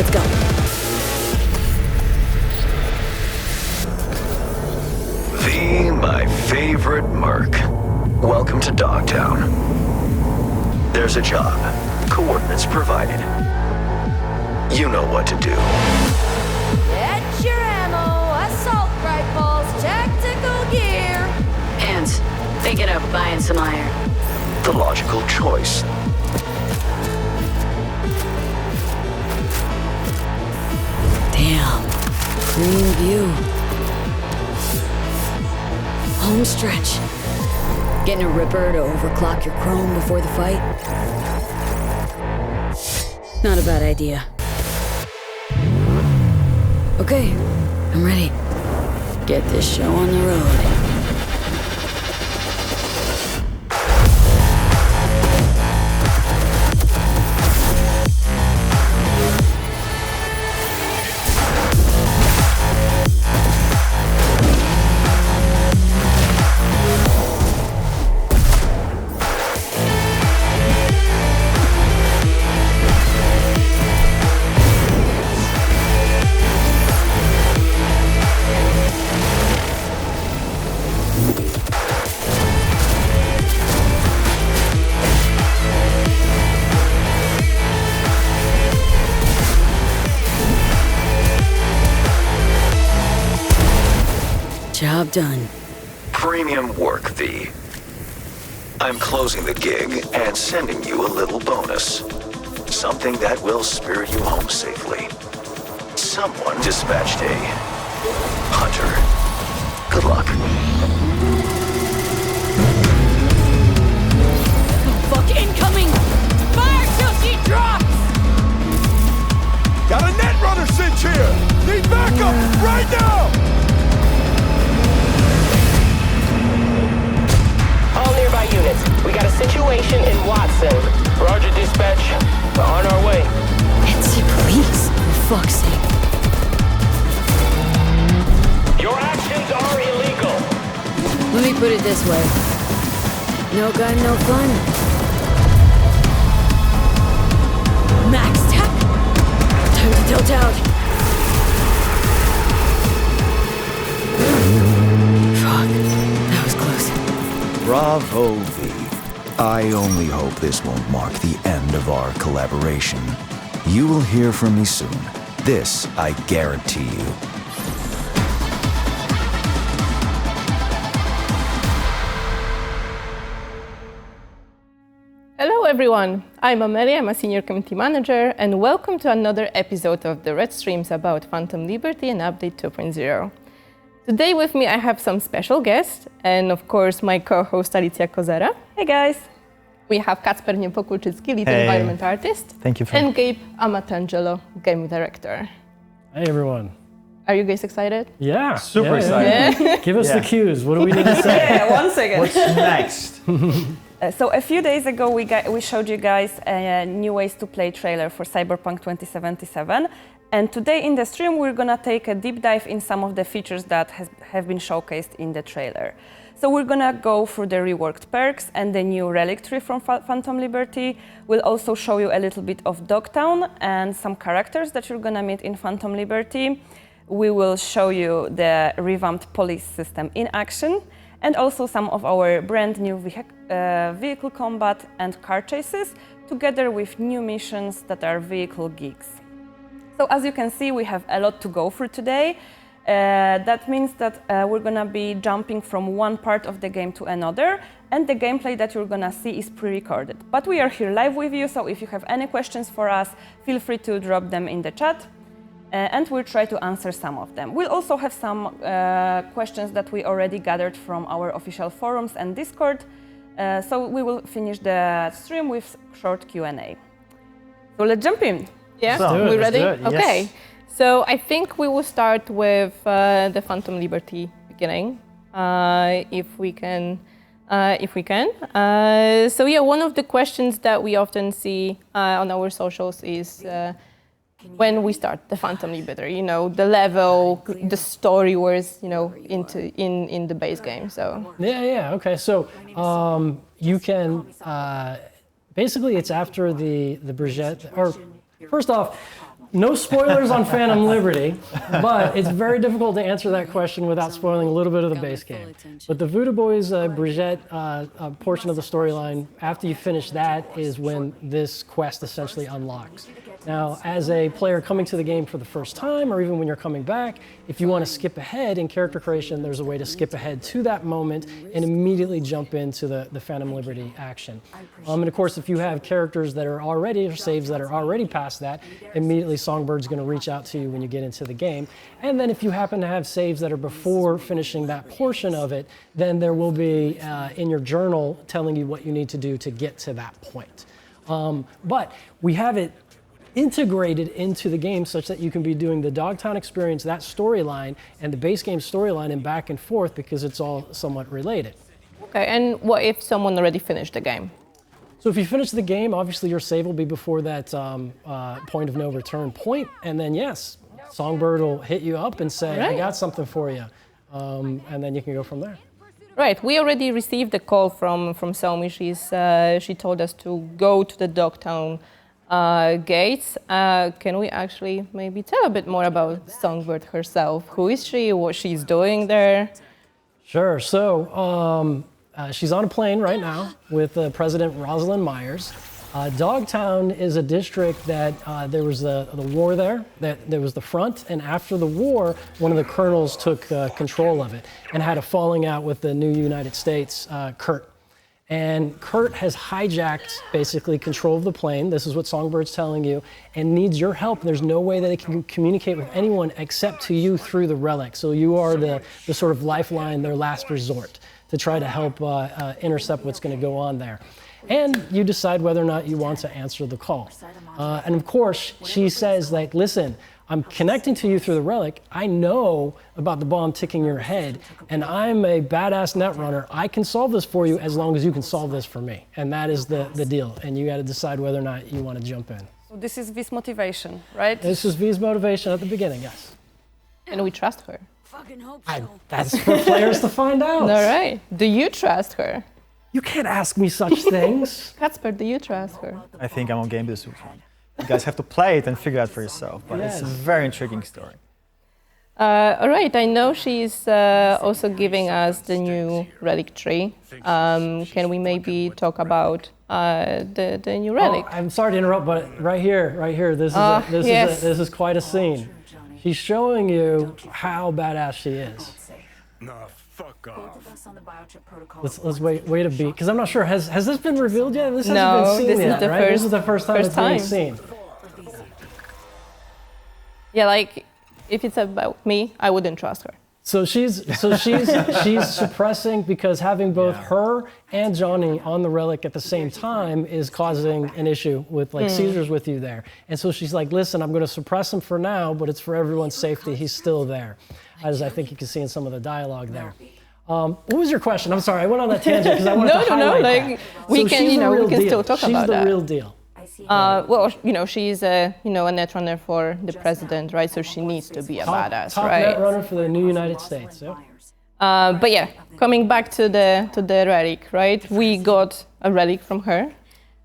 Let's go. My favorite merc. Welcome to Dogtown. There's a job. Coordinates provided. You know what to do. Get your ammo, assault rifles, tactical gear. Hands, thinking of buying some iron. The logical choice. Damn, clean view. Home stretch. Getting a ripper to overclock your chrome before the fight? Not a bad idea. Okay, I'm ready. Get this show on the road. Job done. Premium work, V. I'm closing the gig and sending you a little bonus. Something that will spirit you home safely. Someone dispatched a hunter. Good luck. Fuck, incoming! Fire till she drops! Got a net runner cinch here! Need backup right now! All nearby units. We got a situation in Watson. Roger, dispatch. We're on our way. NC police, for fuck's sake. Your actions are illegal. Let me put it this way. No gun, no fun. Max tech? Time to tilt out. Fuck, that was close. Bravo, V. I only hope this won't mark the end of our collaboration. You will hear from me soon. This I guarantee you. Hello everyone, I'm Amelia, I'm a senior community manager, and welcome to another episode of the REDstreams about Phantom Liberty and Update 2.0. Today with me I have some special guests, and of course my co-host Alicja Kozera. Hey guys! We have Kacper Niepokulczycki, lead environment artist. Thank you. And Gabe Amatangelo, game director. Hey everyone. Are you guys excited? Yeah. Super excited. Yeah. Give us the cues. What do we need to say? Yeah, 1 second. What's next? So a few days ago, we showed you guys a new ways to play trailer for Cyberpunk 2077. And today in the stream, we're gonna take a deep dive in some of the features that have been showcased in the trailer. So we're gonna go through the reworked perks and the new Relic tree from Phantom Liberty. We'll also show you a little bit of Dogtown and some characters that you're gonna meet in Phantom Liberty. We will show you the revamped police system in action, and also some of our brand new vehicle combat and car chases, together with new missions that are vehicle geeks. So as you can see, we have a lot to go through today. That means that we're gonna be jumping from one part of the game to another, and the gameplay that you're gonna see is pre-recorded. But we are here live with you, so if you have any questions for us, feel free to drop them in the chat. And we'll try to answer some of them. We'll also have some questions that we already gathered from our official forums and Discord. So we will finish the stream with short Q&A. So let's jump in. Yeah, So, we ready? let's do it. Okay. Yes. So I think we will start with the Phantom Liberty beginning, if we can. So yeah, one of the questions that we often see on our socials is when we start the Phantom Liberty, you know, the level, the story was, you know, in the base game. So Yeah. Okay. So you can basically it's after the Brigitte. Or first off, No spoilers on Phantom Liberty, but it's very difficult to answer that question without spoiling a little bit of the base game. But the Voodoo Boys Brigitte portion of the storyline, after you finish that, is when this quest essentially unlocks. Now, as a player coming to the game for the first time, or even when you're coming back, if you want to skip ahead in character creation, there's a way to skip ahead to that moment and immediately jump into the Phantom Liberty action. And of course, if you have characters that are already, or saves that are already past that, immediately Songbird's going to reach out to you when you get into the game. And then if you happen to have saves that are before finishing that portion of it, then there will be in your journal telling you what you need to do to get to that point. But we have it integrated into the game such that you can be doing the Dogtown experience, that storyline, and the base game storyline and back and forth because it's all somewhat related. Okay, and what if someone already finished the game? So if you finish the game, obviously your save will be before that point of no return point, and then yes, Songbird will hit you up and say, I got something for you, and then you can go from there. Right, we already received a call from Somi. She told us to go to the Dogtown gates. Can we actually maybe tell a bit more about Songbird herself? Who is she? What she's doing there? Sure. So she's on a plane right now with President Rosalind Myers. Dogtown is a district that there was the war there. That there was the front, and after the war, one of the colonels took control of it and had a falling out with the new United States, Kurt. And Kurt has hijacked, basically, control of the plane. This is what Songbird's telling you, and needs your help. There's no way that they can communicate with anyone except to you through the Relic. So you are the sort of lifeline, their last resort, to try to help intercept what's going to go on there. And you decide whether or not you want to answer the call. And of course, she says, like, listen, I'm connecting to you through the Relic. I know about the bomb ticking your head, and I'm a badass netrunner. I can solve this for you as long as you can solve this for me. And that is the deal. And you got to decide whether or not you want to jump in. So this is V's motivation, right? This is V's motivation at the beginning, yes. And we trust her. That's for players to find out. All right. Do you trust her? You can't ask me such things. Kacper, do you trust her? I think I'm on game this weekend. You guys have to play it and figure it out for yourself, but it's a very intriguing story. All right, I know she's also giving us the new Relic tree. Can we maybe talk about the new Relic? Oh, I'm sorry to interrupt, but right here, this is quite a scene. She's showing you how badass she is. Nah, fuck off. Let's wait a beat, because I'm not sure. Has this been revealed yet? This no, hasn't been seen yet, right? This is the first time it's being seen. Yeah, like if it's about me, I wouldn't trust her. So she's suppressing, because having both her and Johnny on the Relic at the same time is causing an issue with seizures with you there. And so she's like, listen, I'm going to suppress him for now, but it's for everyone's safety. He's still there, as I think you can see in some of the dialogue there. What was your question? I'm sorry, I went on that tangent because I wanted to highlight that. We can still talk about that. She's the real deal. Well, she's a netrunner for the president, right? So she needs to be a badass, right? Top netrunner for the new United States. Yep. But yeah, coming back to the Relic, right? We got a Relic from her.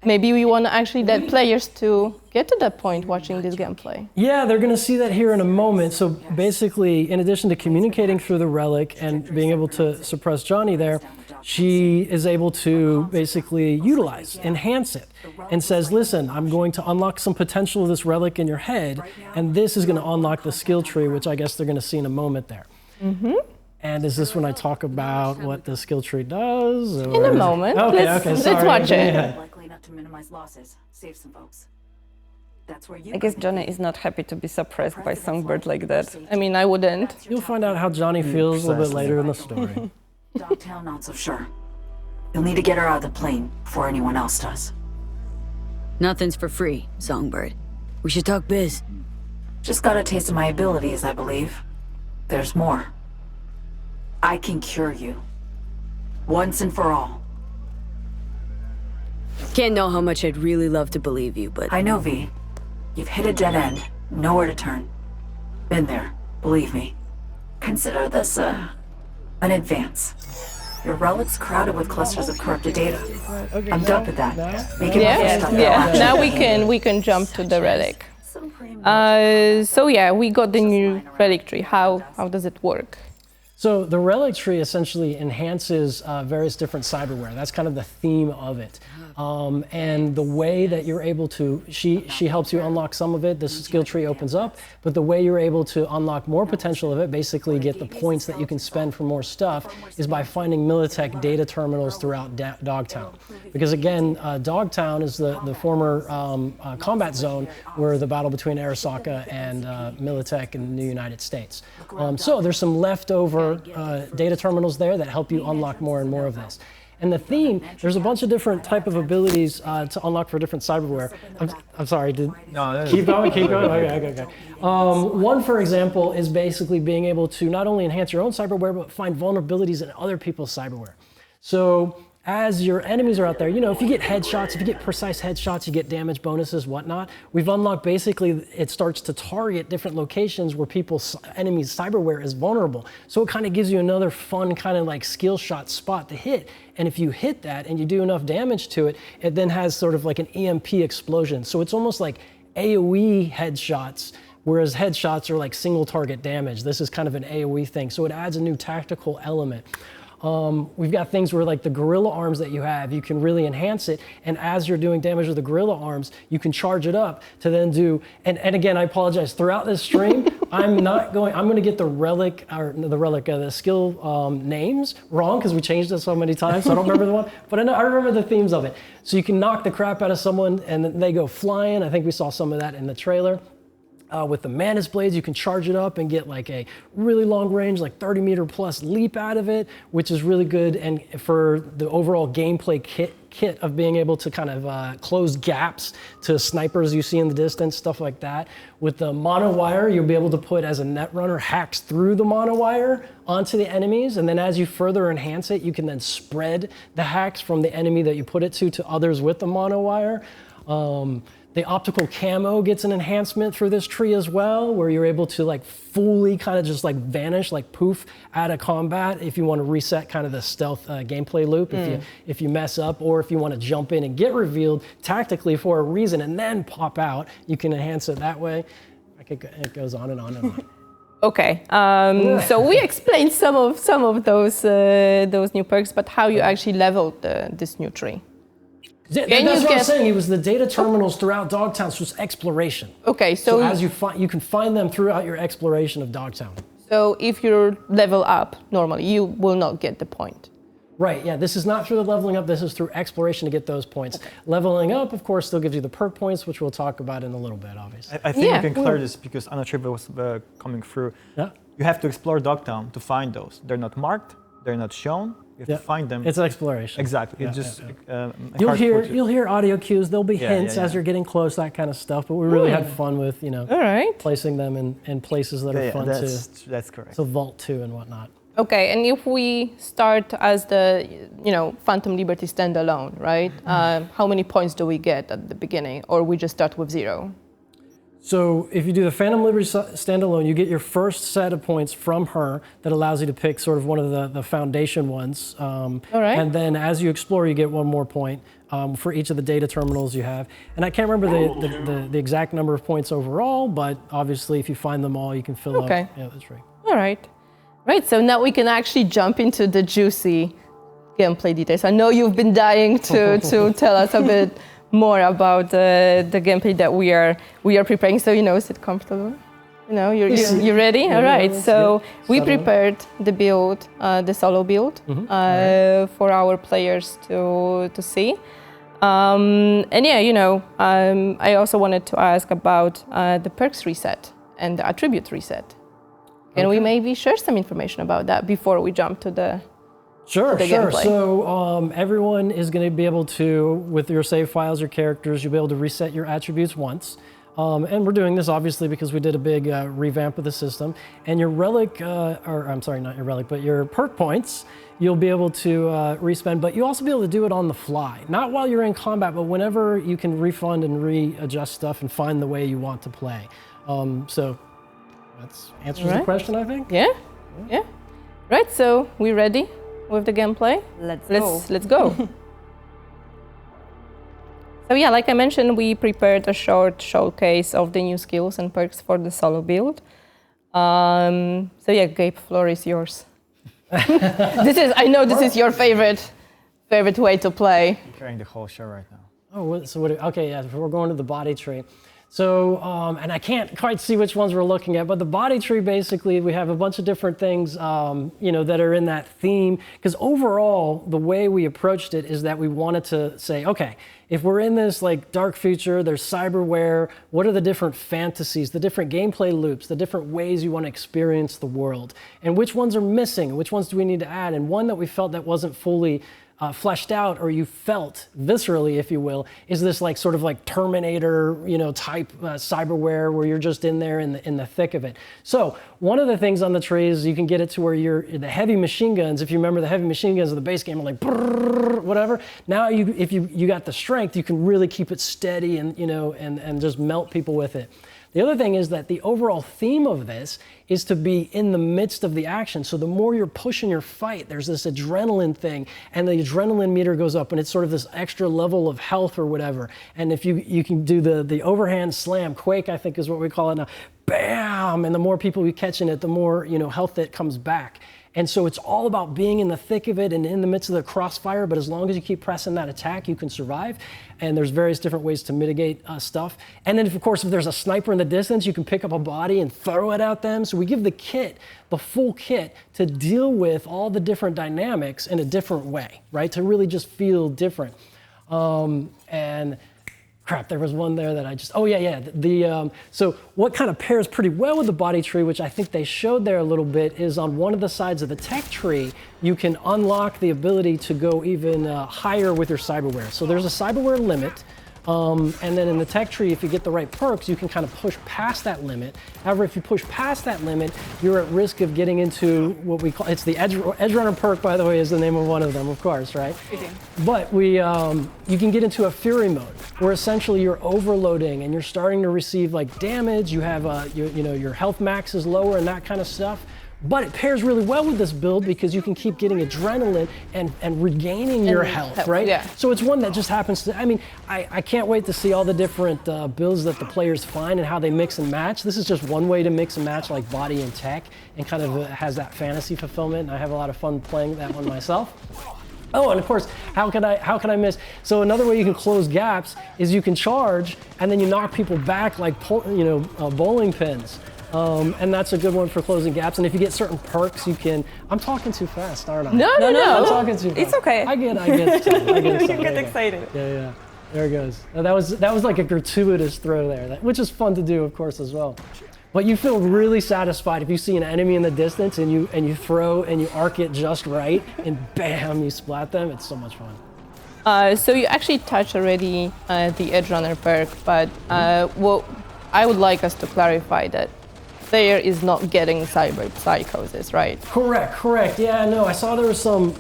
Maybe we want actually that players to get to that point watching this gameplay. Yeah, they're going to see that here in a moment. So basically, in addition to communicating through the Relic and being able to suppress Johnny there, she is able to basically utilize, enhance it, and says, listen, I'm going to unlock some potential of this Relic in your head, and this is going to unlock the skill tree, which I guess they're going to see in a moment there. Mm-hmm. And is this when I talk about what the skill tree does? In a moment. Okay, let's watch it. Likely enough to minimize losses, save some folks. That's where you I guess Johnny is not happy to be suppressed by Songbird like that. I mean, I wouldn't. You'll find out how Johnny feels a little bit later in the story. Dogtown, not so sure. You'll need to get her out of the plane before anyone else does. Nothing's for free, Songbird. We should talk biz. Just got a taste of my abilities, I believe. There's more. I can cure you. Once and for all. Can't know how much I'd really love to believe you, but... I know, V. You've hit a dead end. Nowhere to turn. Been there. Believe me. Consider this, an advance. Your relic's crowded with clusters of corrupted data. I'm done with that. Make it yeah. Now we can jump to the Relic. So yeah, we got the new relic tree. How does it work? So the relic tree essentially enhances various different cyberware. That's kind of the theme of it. And the way that you're able to, she helps you unlock some of it, this skill tree opens up, but the way you're able to unlock more potential of it, basically get the points that you can spend for more stuff, is by finding Militech data terminals throughout Dogtown. Because again, Dogtown is the former combat zone where the battle between Arasaka and Militech in the United States. So there's some leftover data terminals there that help you unlock more and more of this. And the theme, there's a bunch of different type of abilities to unlock for different cyberware. I'm sorry, keep going? Okay. One, for example, is basically being able to not only enhance your own cyberware, but find vulnerabilities in other people's cyberware. So as your enemies are out there, you know, if you get headshots, if you get precise headshots, you get damage bonuses, whatnot. We've unlocked basically, it starts to target different locations where people's enemies' cyberware is vulnerable. So it kind of gives you another fun kind of like skill shot spot to hit. And if you hit that and you do enough damage to it, it then has sort of like an EMP explosion. So it's almost like AoE headshots, whereas headshots are like single target damage. This is kind of an AoE thing. So it adds a new tactical element. We've got things where like the gorilla arms that you have, you can really enhance it. And as you're doing damage with the gorilla arms, you can charge it up to then do, and again, I apologize, throughout this stream, I'm going to get the skill names wrong because we changed it so many times, so I don't remember the one, but I remember the themes of it. So you can knock the crap out of someone and then they go flying. I think we saw some of that in the trailer. With the Manus Blades, you can charge it up and get like a really long range, like 30 meter plus leap out of it, which is really good. And for the overall gameplay kit of being able to kind of close gaps to snipers you see in the distance, stuff like that. With the monowire, you'll be able to put as a netrunner hacks through the monowire onto the enemies. And then as you further enhance it, you can then spread the hacks from the enemy that you put it to others with the monowire. The optical camo gets an enhancement through this tree as well, where you're able to like fully kind of just like vanish, like poof, out of combat if you want to reset kind of the stealth gameplay loop if you mess up, or if you want to jump in and get revealed tactically for a reason and then pop out, you can enhance it that way. It goes on and on and on. Okay, so we explained some of those new perks, but how you actually leveled this new tree. That's what I'm saying. It was the data terminals throughout Dogtown, so it's exploration. Okay, so as you can find them throughout your exploration of Dogtown. So if you level up normally, you will not get the point. Right, yeah, this is not through the leveling up, this is through exploration to get those points. Okay. Leveling up, of course, still gives you the perk points, which we'll talk about in a little bit, obviously. I think we can clear this because Anna Triva was coming through. Yeah. You have to explore Dogtown to find those. They're not marked, they're not shown. You have to find them. It's exploration. Exactly. You'll hear audio cues. There'll be hints as you're getting close, that kind of stuff. But we really had fun with placing them in places that are fun that's correct. So vault to and whatnot. Okay, and if we start as the Phantom Liberty standalone, right? How many points do we get at the beginning, or we just start with 0? So if you do the Phantom Liberty standalone, you get your first set of points from her that allows you to pick sort of one of the foundation ones. All right. And then as you explore, you get one more point for each of the data terminals you have. And I can't remember the exact number of points overall, but obviously if you find them all, you can fill up. Yeah, that's right. All right. Right, so now we can actually jump into the juicy gameplay details. I know you've been dying to tell us a bit more about the gameplay that we are preparing. So sit comfortable. You ready? All right. So we prepared the build, the solo build, for our players to see. I also wanted to ask about the perks reset and the attribute reset. Can we maybe share some information about that before we jump to the gameplay? So everyone is going to be able to, with your save files, your characters, you'll be able to reset your attributes once. And we're doing this obviously because we did a big revamp of the system. And your relic, I'm sorry, not your relic, but your perk points, you'll be able to respend, but you'll also be able to do it on the fly. Not while you're in combat, but whenever you can refund and readjust stuff and find the way you want to play. So that answers the question, I think. Yeah. Right, so we ready with the gameplay? Let's go. Let's go. So yeah, like I mentioned, we prepared a short showcase of the new skills and perks for the solo build. So yeah, Gabe, floor is yours. I know this is your favorite way to play. I'm carrying the whole show right now. Oh, so okay, yeah, we're going to the body tree. So, and I can't quite see which ones we're looking at, but the body tree, basically, we have a bunch of different things, that are in that theme. Because overall, the way we approached it is that we wanted to say, okay, if we're in this like dark future, there's cyberware, what are the different fantasies, the different gameplay loops, the different ways you want to experience the world? And which ones are missing? Which ones do we need to add? And one that we felt that wasn't fully fleshed out, or you felt viscerally, if you will, is this like sort of like Terminator, type cyberware where you're just in there in the thick of it. So one of the things on the tree is you can get it to where the heavy machine guns, if you remember the heavy machine guns of the base game are like brrr, whatever. Now if you got the strength, you can really keep it steady and and just melt people with it. The other thing is that the overall theme of this is to be in the midst of the action. So the more you're pushing your fight, there's this adrenaline thing, and the adrenaline meter goes up, and it's sort of this extra level of health or whatever. And if you can do the overhand slam, Quake I think is what we call it now, bam, and the more people you catch in it, the more health that comes back. And so it's all about being in the thick of it and in the midst of the crossfire, but as long as you keep pressing that attack, you can survive. And there's various different ways to mitigate stuff. And then, of course, if there's a sniper in the distance, you can pick up a body and throw it at them. So we give the full kit, to deal with all the different dynamics in a different way, right? To really just feel different. Crap, there was one there that I just, so what kind of pairs pretty well with the body tree, which I think they showed there a little bit, is on one of the sides of the tech tree, you can unlock the ability to go even higher with your cyberware. So there's a cyberware limit, and then in the tech tree, if you get the right perks, you can kind of push past that limit. However, if you push past that limit, you're at risk of getting into what we call, it's the Edge Runner perk, by the way, is the name of one of them, of course, right? But you can get into a fury mode, where essentially you're overloading and you're starting to receive like damage. You have your health max is lower and that kind of stuff. But it pairs really well with this build because you can keep getting adrenaline and regaining your health, right? Yeah. So it's one that just happens to, I can't wait to see all the different builds that the players find and how they mix and match. This is just one way to mix and match like body and tech, and kind of has that fantasy fulfillment. And I have a lot of fun playing that one myself. Oh, and of course, how can I miss? So another way you can close gaps is you can charge and then you knock people back like bowling pins. And that's a good one for closing gaps. And if you get certain perks, you can. I'm talking too fast, aren't I? No. I'm talking too fast. It's okay. I get excited. You get excited. Yeah. There it goes. That was like a gratuitous throw there, which is fun to do, of course, as well. But you feel really satisfied if you see an enemy in the distance and you throw and you arc it just right, and bam, you splat them. It's so much fun. So you actually touched already the Edge Runner perk, but what I would like us to clarify that player is not getting cyber psychosis, right? Correct. Yeah, no, I saw there was some,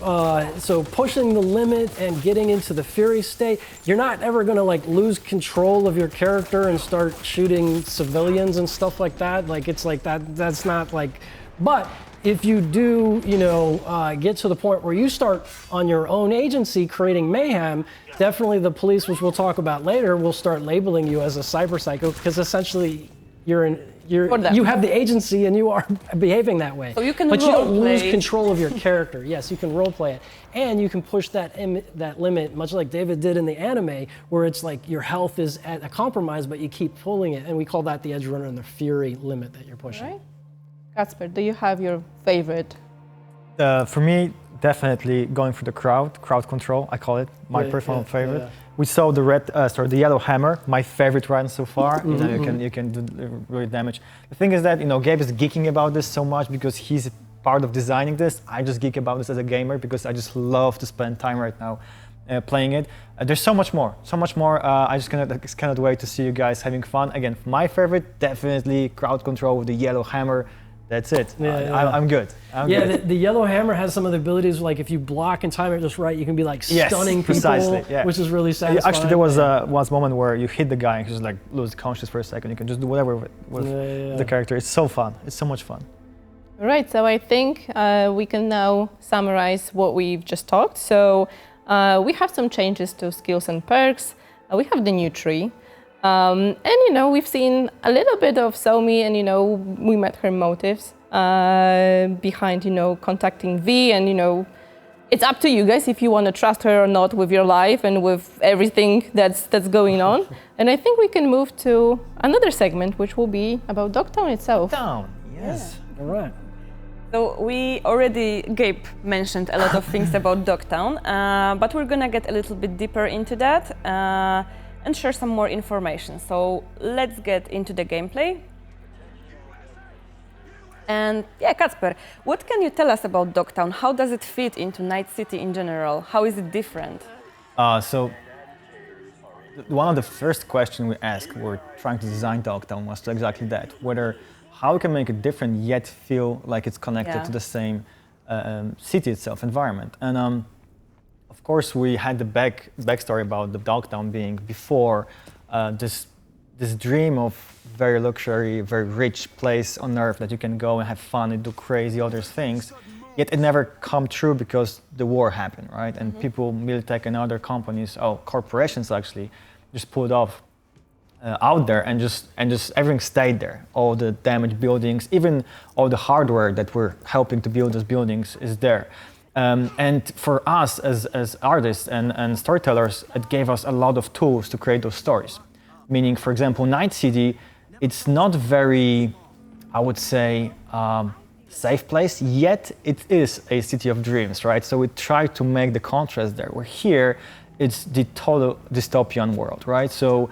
so pushing the limit and getting into the fury state, you're not ever gonna like lose control of your character and start shooting civilians and stuff like that. Like it's like that's not like, but if you do, get to the point where you start on your own agency creating mayhem, definitely the police, which we'll talk about later, will start labeling you as a cyber psycho, because essentially you have the agency and you are behaving that way. So you can but you don't lose play. control of your character. Yes, you can role play it. And you can push that limit, much like David did in the anime, where it's like your health is at a compromise, but you keep pulling it. And we call that the Edge Runner and the Fury limit that you're pushing. Right. Kasper, do you have your favorite? For me, definitely going for the crowd control, I call it, my personal favorite. Yeah. We saw the yellow hammer, my favorite run so far. You can do really damage. The thing is that Gabe is geeking about this so much because he's part of designing this. I just geek about this as a gamer because I just love to spend time right now playing it. There's so much more. I just cannot wait to see you guys having fun. Again, my favorite, definitely crowd control with the yellow hammer. That's it. I'm good. The yellow hammer has some of the abilities, like if you block and time it just right, you can be like stunning people, which is really satisfying. Actually, there was one moment where you hit the guy and he just like lose conscious for a second. You can just do whatever with the character. It's so fun. It's so much fun. All right, so I think we can now summarize what we've just talked. So we have some changes to skills and perks. We have the new tree. And, you know, we've seen a little bit of Somi and, you know, we met her motives behind, you know, contacting V and, you know, it's up to you guys if you want to trust her or not with your life and with everything that's going on. And I think we can move to another segment, which will be about Dogtown itself. Dogtown, yes. Yeah. All right. So we already, Gabe mentioned a lot of things about Dogtown, but we're gonna get a little bit deeper into that and share some more information. So let's get into the gameplay. And yeah, Kacper, what can you tell us about Dogtown? How does it fit into Night City in general? How is it different? So one of the first questions we asked when we're trying to design Dogtown was exactly that, how we can make it different yet feel like it's connected to the same city itself, environment. And of course we had the backstory about the Dogtown being before this dream of very luxury, very rich place on earth that you can go and have fun and do crazy other things. Yet it never come true because the war happened, right? And people, Militech and other companies, corporations actually, just pulled off out there and just everything stayed there. All the damaged buildings, even all the hardware that we're helping to build those buildings is there. And for us as artists and storytellers, it gave us a lot of tools to create those stories. Meaning, for example, Night City, it's not very, I would say, safe place, yet it is a city of dreams, right? So we try to make the contrast there. Where here, it's the total dystopian world, right? So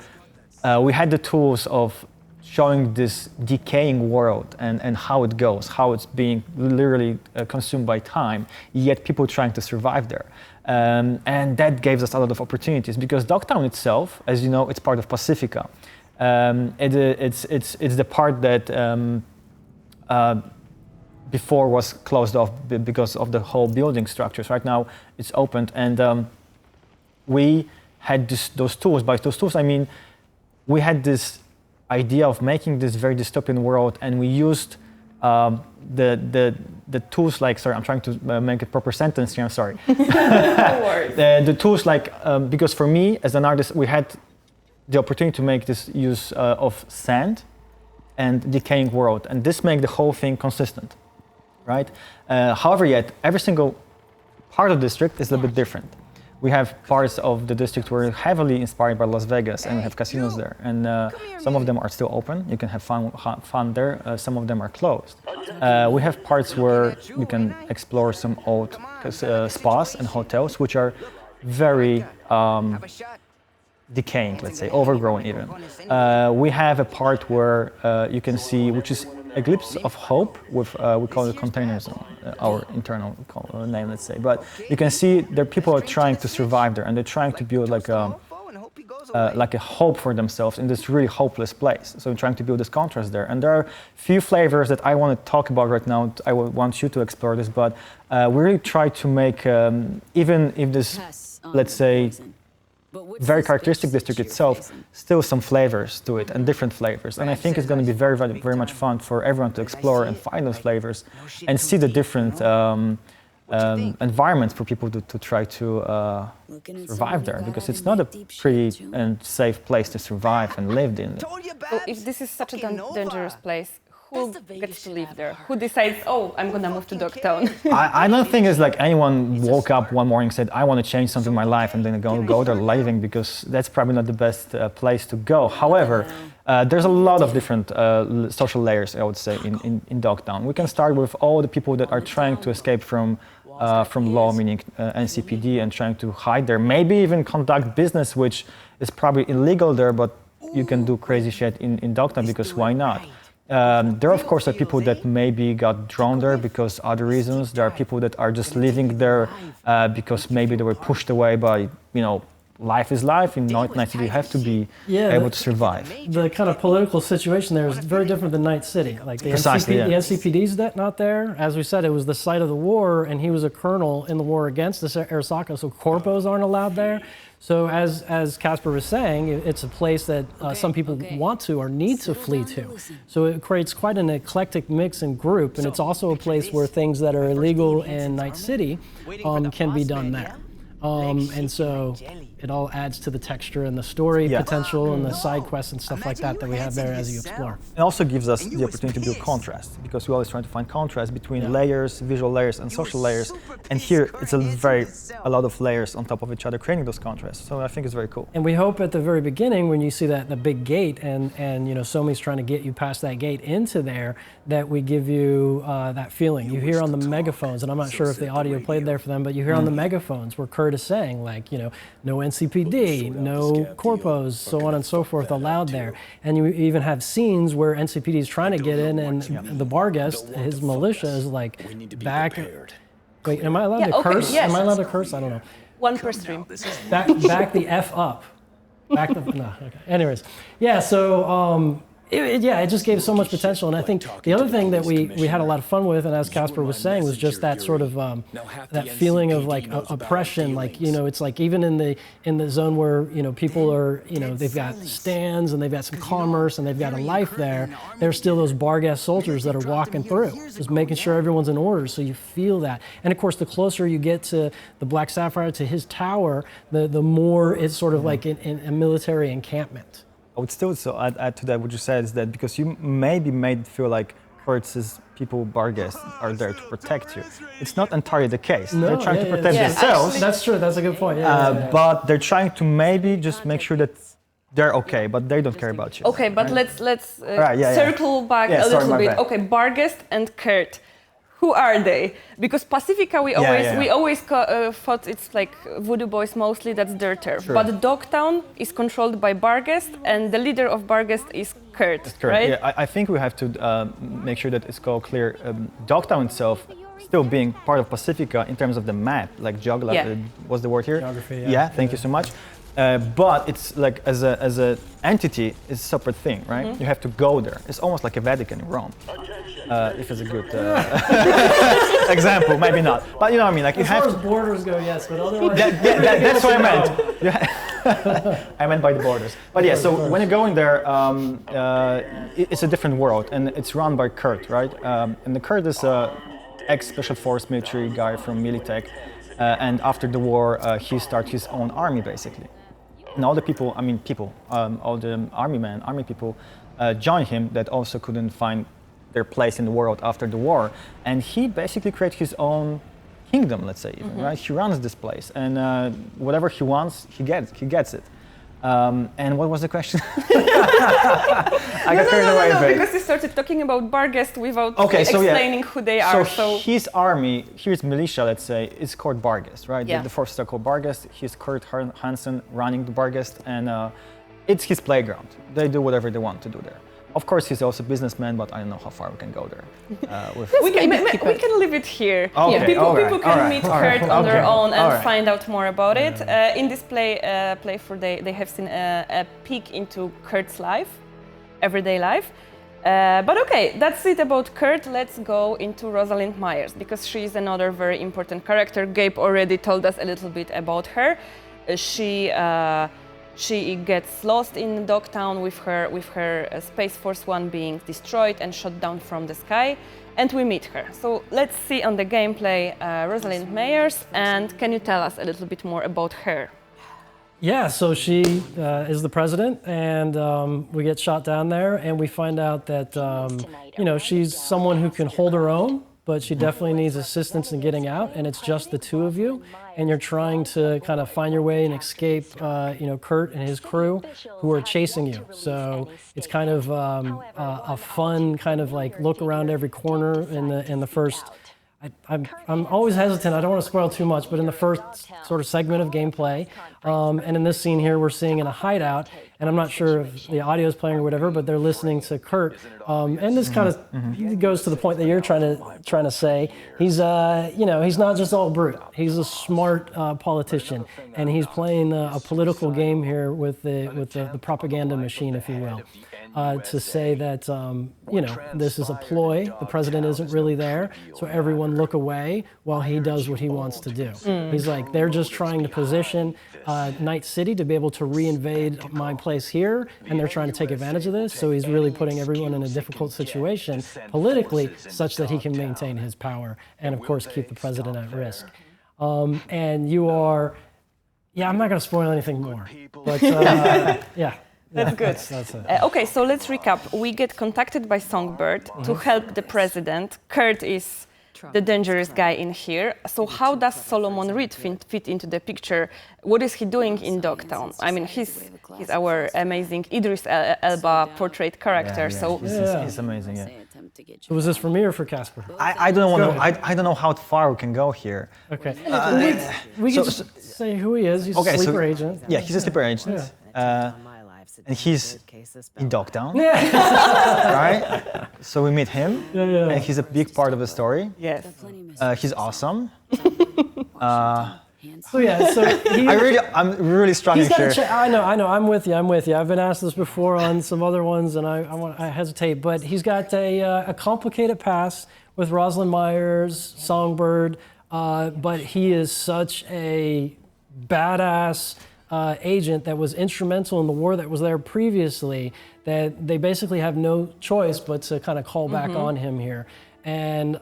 we had the tools of showing this decaying world and how it goes, how it's being literally consumed by time, yet people trying to survive there. And that gave us a lot of opportunities because Dogtown itself, as you know, it's part of Pacifica. It's the part that before was closed off because of the whole building structures. Right now it's opened, and we had those tools. By those tools, I mean we had this idea of making this very dystopian world, and we used the tools like, sorry, I'm trying to make a proper sentence here, I'm sorry. The tools like, because for me as an artist, we had the opportunity to make this use of sand and decaying world, and this makes the whole thing consistent, right? However, yet every single part of the district is a little bit different. We have parts of the district where heavily inspired by Las Vegas, and we have casinos there. And some of them are still open. You can have fun there. Some of them are closed. We have parts where you can explore some old spas and hotels, which are very decaying, let's say, overgrown even. We have a part where you can see, which is a glimpse of hope with, we call it containers, our internal name, let's say. But you can see that people are trying to survive there, and they're trying to build like a hope for themselves in this really hopeless place. So we're trying to build this contrast there. And there are few flavors that I want to talk about right now. I want you to explore this, but we really try to make, even if this, let's say, very characteristic district itself, still some flavors to it and different flavors. And I think it's going to be very, very, very much fun for everyone to explore and find those flavors and see the different environments for people to try to survive there, because it's not a pretty and safe place to survive and live in. So if this is such a dangerous place, who gets to live there? Who decides, oh, I'm gonna move to Dogtown? I don't think it's like anyone woke up one morning and said, I want to change something in my life, and then go there living, because that's probably not the best place to go. However, there's a lot of different social layers, I would say, in Dogtown. We can start with all the people that are trying to escape from law, meaning NCPD, and trying to hide there. Maybe even conduct business, which is probably illegal there, but you can do crazy shit in Dogtown, because why not? There, of course, are people that maybe got drawn there because other reasons. There are people that are just living there because maybe they were pushed away by, life is life. In Night City, you have to be able to survive. The kind of political situation there is very different than Night City. Like the NCPD's not there. As we said, it was the site of the war, and he was a colonel in the war against the Arasaka, so corpos aren't allowed there. So as Casper was saying, it's a place that some people want to or need to flee to. So it creates quite an eclectic mix and group, and it's also a place where things that are illegal in Night City can be done there. And so it all adds to the texture and the story potential and the side quests and stuff like that we have there as you explore. It also gives us the opportunity to build contrast, because we're always trying to find contrast between layers, visual layers, and social layers. And here, it's a lot of layers on top of each other, creating those contrasts. So I think it's very cool. And we hope at the very beginning, when you see the big gate, and Somi's trying to get you past that gate into there, that we give you that feeling. You hear on the megaphones, and I'm not sure if the audio played there for them, but you hear on the megaphones where Kurt is saying, like, no NCPD, no corpos, so on and so forth allowed there. And you even have scenes where NCPD is trying to get in, and the Barghest, his militia, is like back. Wait, am I allowed to curse? Yes. Am I allowed to curse? I don't know. One per stream. Back the F up. Back the no. Okay. Anyways, yeah. So it just gave so much potential, and I think the other thing that we had a lot of fun with, and as Casper was saying, was just that sort of that feeling of like oppression. Like it's like even in the zone where people are they've got stands and they've got some commerce and they've got a life there. There's still those Barghest soldiers that are walking through, just making sure everyone's in order. So you feel that, and of course, the closer you get to the Black Sapphire, to his tower, the more it's sort of like in a military encampment. I would still add to that what you said, is that because you may be made feel like Kurtz's people, Barghest, are there to protect you. It's not entirely the case. No, they're trying to protect themselves. That's true. That's a good point. But they're trying to maybe just make sure that they're okay, but they don't care about you. Okay, but let's circle back a little bit. Okay, Barghest and Kurt. Who are they? Because Pacifica, we always thought it's like Voodoo Boys mostly. That's their term. Sure. But Dogtown is controlled by Barghest, and the leader of Barghest is Kurt. That's correct. Right? Yeah, I think we have to make sure that it's all clear. Dogtown itself still being part of Pacifica in terms of the map, like geography. What's the word here? Geography. Yeah. Thank you so much. But it's like as a entity, it's a separate thing, right? You have to go there. It's almost like a Vatican in Rome. If it's a good example, maybe not. But you know what I mean. Like as far as borders go, yes, but otherwise. That's what I meant. I meant by the borders. But yeah, so when you're going there, it's a different world, and it's run by Kurt, right? And the Kurt is a ex-special force military guy from Militech, and after the war, he started his own army, basically. And all the people, all the army people joined him that also couldn't find their place in the world after the war. And he basically created his own kingdom, let's say, even, right? He runs this place, and whatever he wants, he gets it. And what was the question? I got carried away a bit. Because you started talking about Barghest without explaining who they are. So his army, his militia, let's say, is called Barghest, right? Yeah. The forces are called Barghest. He's Kurt Hansen running the Barghest, and it's his playground. They do whatever they want to do there. Of course, he's also a businessman, but I don't know how far we can go there. We can leave it here. Okay, people can meet Kurt on their own and find out more about it. In this playthrough, they have seen a peek into Kurt's life, everyday life. But okay, that's it about Kurt. Let's go into Rosalind Myers, because she is another very important character. Gabe already told us a little bit about her. She gets lost in Dogtown with her Space Force One being destroyed and shot down from the sky, and we meet her. So let's see on the gameplay Rosalind Myers, and can you tell us a little bit more about her? Yeah, so she is the president, and we get shot down there, and we find out that she's someone who can hold her own, but she definitely needs assistance in getting out, and it's just the two of you, and you're trying to kind of find your way and escape, Kurt and his crew who are chasing you. So it's kind of a fun kind of like look around every corner in the first. I'm always hesitant. I don't want to spoil too much, but in the first sort of segment of gameplay, and in this scene here, we're seeing in a hideout, and I'm not sure if the audio is playing or whatever, but they're listening to Kurt, and this kind of goes to the point that you're trying to say. He's he's not just all brute. He's a smart politician, and he's playing a political game here with the propaganda machine, if you will. To say that, this is a ploy, the president isn't really there, so everyone look away while he does what he wants to do. He's like, they're just trying to position Night City to be able to reinvade my place here, and they're trying to take advantage of this, so he's really putting everyone in a difficult situation politically such that he can maintain his power and, of course, keep the president at risk. And you are Yeah, I'm not going to spoil anything more. But yeah. That's good. That's it. Okay, so let's recap. We get contacted by Songbird to help the president. Kurt is the dangerous guy in here. So how does Solomon Reed fit into the picture? What is he doing in Dogtown? I mean, he's our amazing Idris Elba portrayed character. So he's amazing. Yeah. So was this for me or for Casper? I don't know. I don't know how far we can go here. Okay. We can just say who he is. He's a sleeper agent. Yeah, he's a sleeper agent. And he's in Dogtown, right? So we meet him, and he's a big part of the story. Yes. He's awesome. So I'm really struggling here. I know. I'm with you. I've been asked this before on some other ones, and I hesitate. But he's got a complicated past with Rosalind Myers, Songbird, but he is such a badass agent that was instrumental in the war that was there previously that they basically have no choice but to kind of call back on him here. And,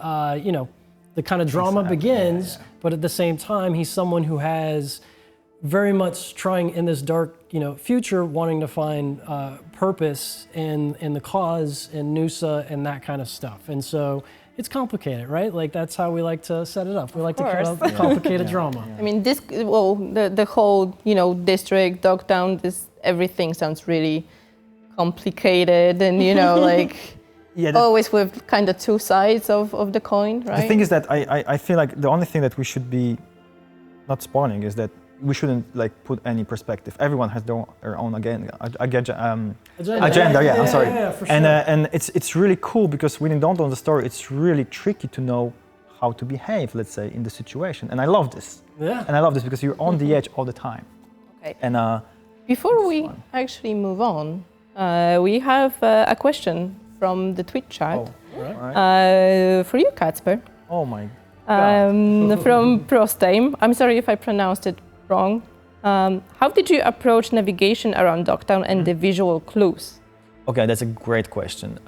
the kind of drama begins, but at the same time, he's someone who has very much trying in this dark, future, wanting to find purpose in the cause, in NUSA, and that kind of stuff. And so it's complicated, right? Like that's how we like to set it up. We like to cut out complicated drama. I mean, the whole, district, Dogtown, everything sounds really complicated and, like always with kind of two sides of the coin, right? The thing is that I feel like the only thing that we should be not spoiling is that we shouldn't put any perspective. Everyone has their own agenda. I'm sorry. Yeah, for sure. And it's really cool because when you don't know the story, it's really tricky to know how to behave, let's say, in the situation. And I love this. Yeah. And I love this because you're on the edge all the time. Okay. And before we actually move on, we have a question from the Twitch chat for you, Kacper. Oh my God. From Prostame. I'm sorry if I pronounced it wrong. How did you approach navigation around Dogtown and the visual clues? Okay, that's a great question.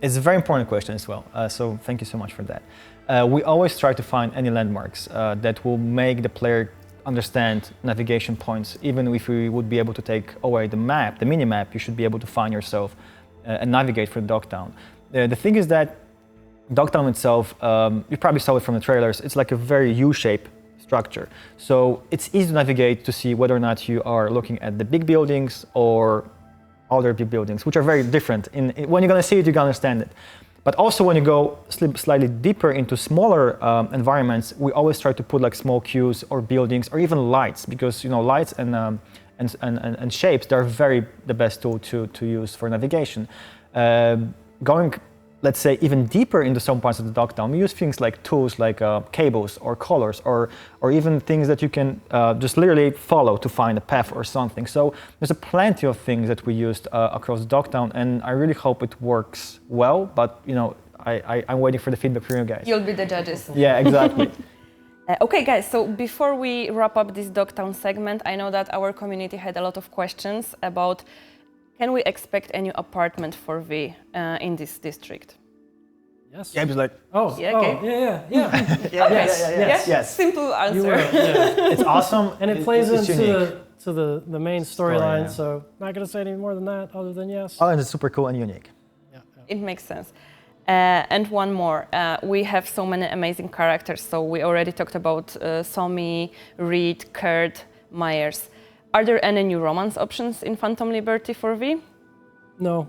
It's a very important question as well, so thank you so much for that. We always try to find any landmarks that will make the player understand navigation points. Even if we would be able to take away the map, the mini-map, you should be able to find yourself and navigate through Dogtown. The thing is that Dogtown itself, you probably saw it from the trailers, it's like a very U-shaped structure. So it's easy to navigate to see whether or not you are looking at the big buildings or other big buildings, which are very different. When you're going to see it, you're going to understand it. But also when you go slightly deeper into smaller environments, we always try to put small cues or buildings or even lights, because lights and shapes, they're the best tool to use for navigation. Going, let's say, even deeper into some parts of the Dogtown, we use things like tools like cables or colors or even things that you can just literally follow to find a path or something. So there's plenty of things that we used across Dogtown, and I really hope it works well, but I'm waiting for the feedback from you guys. You'll be the judges. Yeah, exactly. Okay, guys, so before we wrap up this Dogtown segment, I know that our community had a lot of questions about can we expect a new apartment for V in this district? Yes. Yeah, I was like, Yes. Simple answer. It's awesome. And it plays into unique. the main storyline, yeah. so not going to say any more than that other than yes. Oh, and it's super cool and unique. Yeah. It makes sense. And one more, we have so many amazing characters. So we already talked about Somi, Reed, Kurt, Myers. Are there any new romance options in Phantom Liberty for V? No.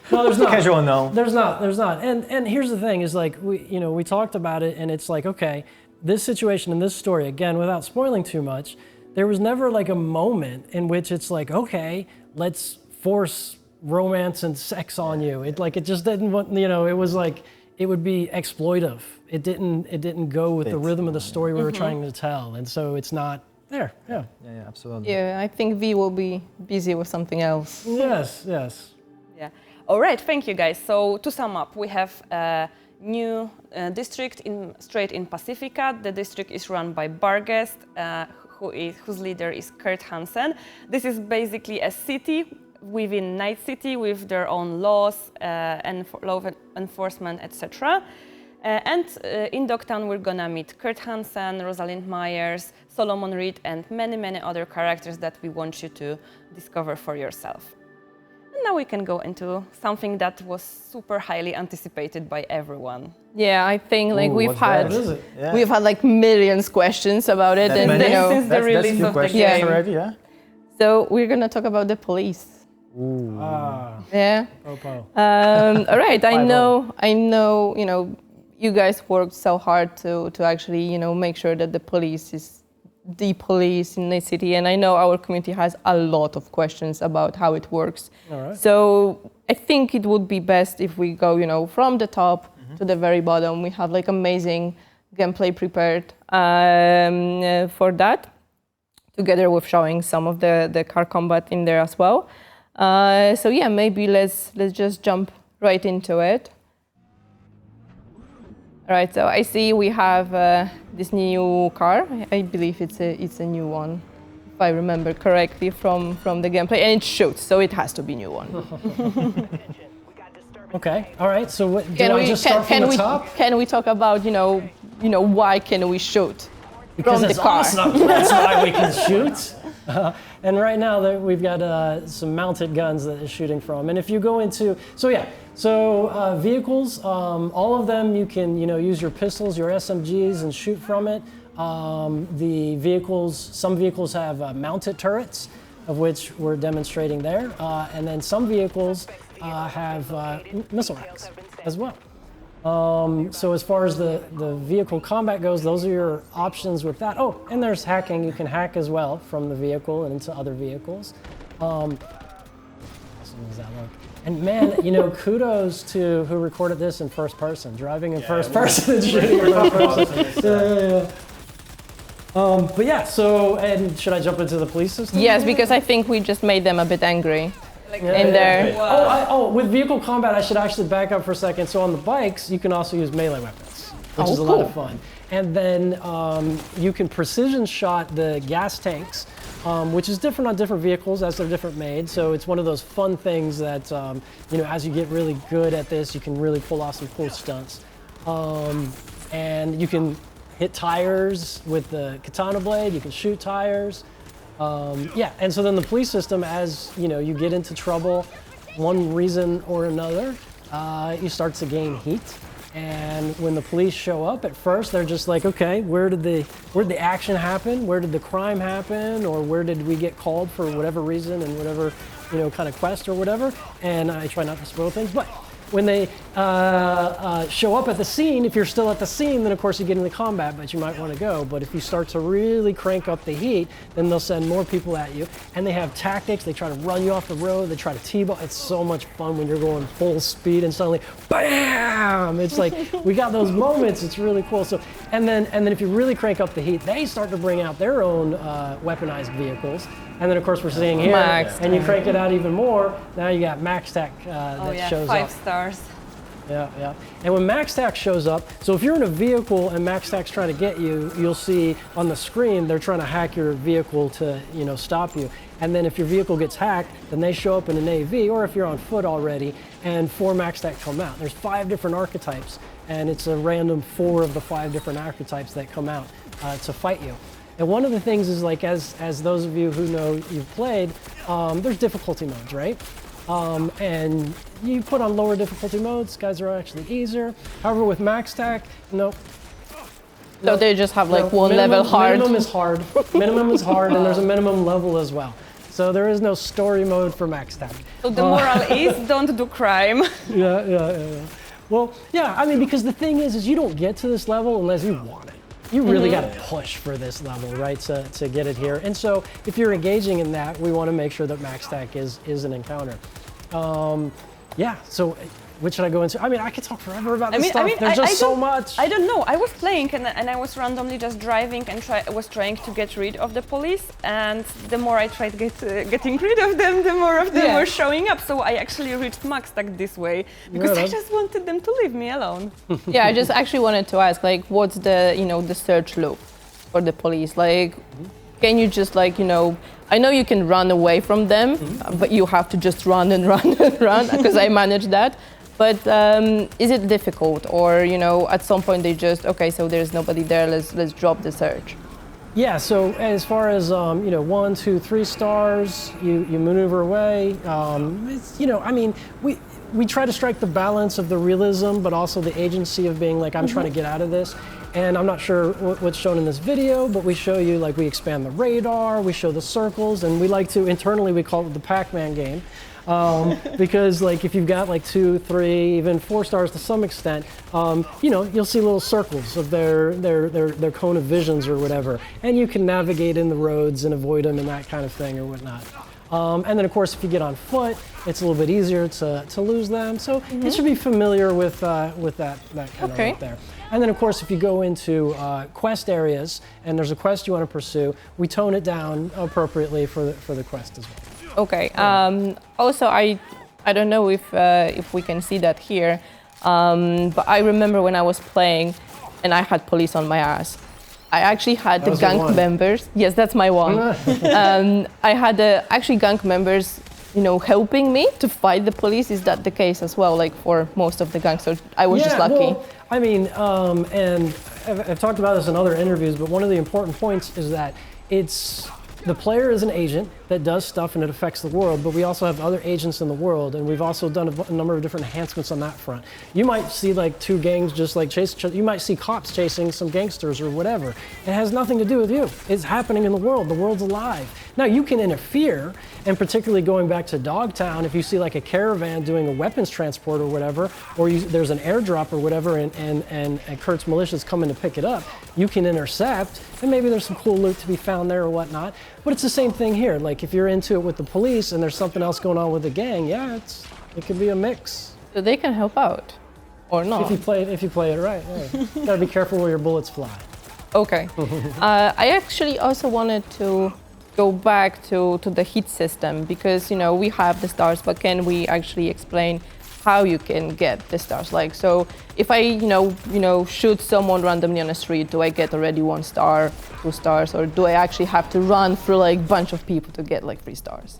No, there's not. Casual no. There's not. And here's the thing: is we talked about it, and it's like, okay, this situation in this story, again, without spoiling too much, there was never a moment in which it's like, okay, let's force romance and sex on you. It just didn't want, it was like it would be exploitive. It didn't go with the rhythm of the story we were trying to tell, and so it's not there. Yeah, absolutely. Yeah, I think V will be busy with something else. Yes. Yeah. All right, thank you guys. So to sum up, we have a new district straight in Pacifica. The district is run by Barghest, whose leader is Kurt Hansen. This is basically a city within Night City with their own laws and law enforcement, etc. And in Dogtown, we're gonna meet Kurt Hansen, Rosalind Myers, Solomon Reed, and many, many other characters that we want you to discover for yourself. And now we can go into something that was super highly anticipated by everyone. Yeah, I think like Ooh, we've had Yeah. we've had like millions questions about it, and many? you know, Since the release few of the questions game. already, yeah? so we're gonna talk about the police. Yeah. All right. I know. You know, you guys worked so hard to actually, you know, make sure that the police is the police in the city, and I know our community has a lot of questions about how it works. All right. So I think it would be best if we go, you know, from the top to the very bottom. We have like amazing gameplay prepared for that, together with showing some of the car combat in there as well. So yeah, maybe let's just jump right into it. All right, so I see we have this new car. I believe it's a new one, if I remember correctly from the gameplay, and it shoots, so it has to be a new one. Okay, all right, so what, do I just start from the top? Can we talk about, you know, why can we shoot Because from the it's car? awesome. That's why we can shoot. And right now we've got some mounted guns that is shooting from. And if you go into, vehicles, all of them you can, you know, use your pistols, your SMGs, and shoot from it. The vehicles, some vehicles have mounted turrets, of which we're demonstrating there, and then some vehicles have missile racks as well. So as far as the vehicle combat goes, those are your options with that. Oh, and there's hacking. You can hack as well from the vehicle and into other vehicles. How does that look? And man, you know, kudos to who recorded this in first person, driving in first person and shooting in first person. But yeah, so, and should I jump into the police system? Yes, because I think we just made them a bit angry. In there. Oh, with vehicle combat, I should actually back up for a second. So on the bikes, you can also use melee weapons, which is a lot of fun. And then you can precision shot the gas tanks, which is different on different vehicles as they're different made. So it's one of those fun things that, you know, as you get really good at this, you can really pull off some cool stunts. And you can hit tires with the katana blade. You can shoot tires. Yeah, and so then the police system, as you know, you get into trouble, one reason or another, you start to gain heat. And when the police show up, at first they're just like, okay, where did the action happen? Where did the crime happen? Or where did we get called for whatever reason and whatever, you know, kind of quest or whatever? And I try not to spoil things, but when they show up at the scene, if you're still at the scene, then of course you get into combat, but you might want to go. But if you start to really crank up the heat, then they'll send more people at you. And they have tactics. They try to run you off the road. They try to T-ball. It's so much fun when you're going full speed and suddenly, bam! It's like, we got those moments. It's really cool. So, and then if you really crank up the heat, they start to bring out their own weaponized vehicles. And then of course we're seeing here, and you crank it out even more. Now you got MaxTac that shows 5 up. stars. Yeah. And when MaxTac shows up, so if you're in a vehicle and MaxTac's trying to get you, you'll see on the screen they're trying to hack your vehicle to, you know, stop you. And then if your vehicle gets hacked, then they show up in an AV, or if you're on foot already, and 4 MaxTac come out. There's 5 different archetypes, and it's a random 4 of the 5 different archetypes that come out to fight you. And one of the things is, like, as those of you who know you've played, there's difficulty modes, right? And you put on lower difficulty modes, guys are actually easier. However, with MaxTac, no. So they just have like one level hard. Minimum is hard. Minimum is hard, and there's a minimum level as well. So there is no story mode for MaxTac. So the moral is don't do crime. Yeah. Well, yeah, I mean, because the thing is you don't get to this level unless you want it. You really got to push for this level, right, to get it here. And so if you're engaging in that, we want to make sure that MaxTac is an encounter. Yeah, so what should I go into? I mean, I could talk forever about this stuff. There's just so much. I don't know. I was playing and I was randomly just driving and was trying to get rid of the police. And the more I tried getting rid of them, the more of them were showing up. So I actually reached MaxTac this way because I just wanted them to leave me alone. Yeah, I just actually wanted to ask, like, what's the, you know, the search loop for the police? Like, can you just, like, you know, I know you can run away from them, but you have to just run and run and run, because I manage that. But is it difficult, or at some point they just so there's nobody there, let's drop the search? Yeah. So as far as 1, 2, 3 stars, you maneuver away. We try to strike the balance of the realism, but also the agency of being like, I'm trying to get out of this. And I'm not sure what's shown in this video, but we show you, like, we expand the radar, we show the circles, and we like to, internally, we call it the Pac-Man game. Because, like, if you've got like 2, 3, even 4 stars to some extent, you'll see little circles of their cone of visions or whatever, and you can navigate in the roads and avoid them and that kind of thing or whatnot. And then, of course, if you get on foot, it's a little bit easier to lose them. So it should be familiar with that kind of right there. And then, of course, if you go into quest areas and there's a quest you want to pursue, we tone it down appropriately for the quest as well. Okay. Also, I don't know if we can see that here, but I remember when I was playing and I had police on my ass. I actually had the gang members. Yes, that's my one. I had actually gang members, helping me to fight the police. Is that the case as well? Like for most of the gangs, so I was just lucky. Well, I mean, and I've talked about this in other interviews, but one of the important points is that the player is an agent that does stuff and it affects the world, but we also have other agents in the world, and we've also done a number of different enhancements on that front. You might see like 2 gangs just like chase each other. You might see cops chasing some gangsters or whatever. It has nothing to do with you. It's happening in the world. The world's alive. Now you can interfere, and particularly going back to Dogtown, if you see like a caravan doing a weapons transport or whatever, or there's an airdrop or whatever, and Kurt's militia's coming to pick it up, you can intercept, and maybe there's some cool loot to be found there or whatnot. But it's the same thing here. Like if you're into it with the police and there's something else going on with the gang, it could be a mix. So they can help out, or not? If you play it right, yeah. Gotta be careful where your bullets fly. Okay. I actually also wanted to go back to the hit system, because we have the stars, but can we actually explain how you can get the stars? Like, so if I shoot someone randomly on the street, do I get already 1 star, 2 stars, or do I actually have to run through like a bunch of people to get like 3 stars?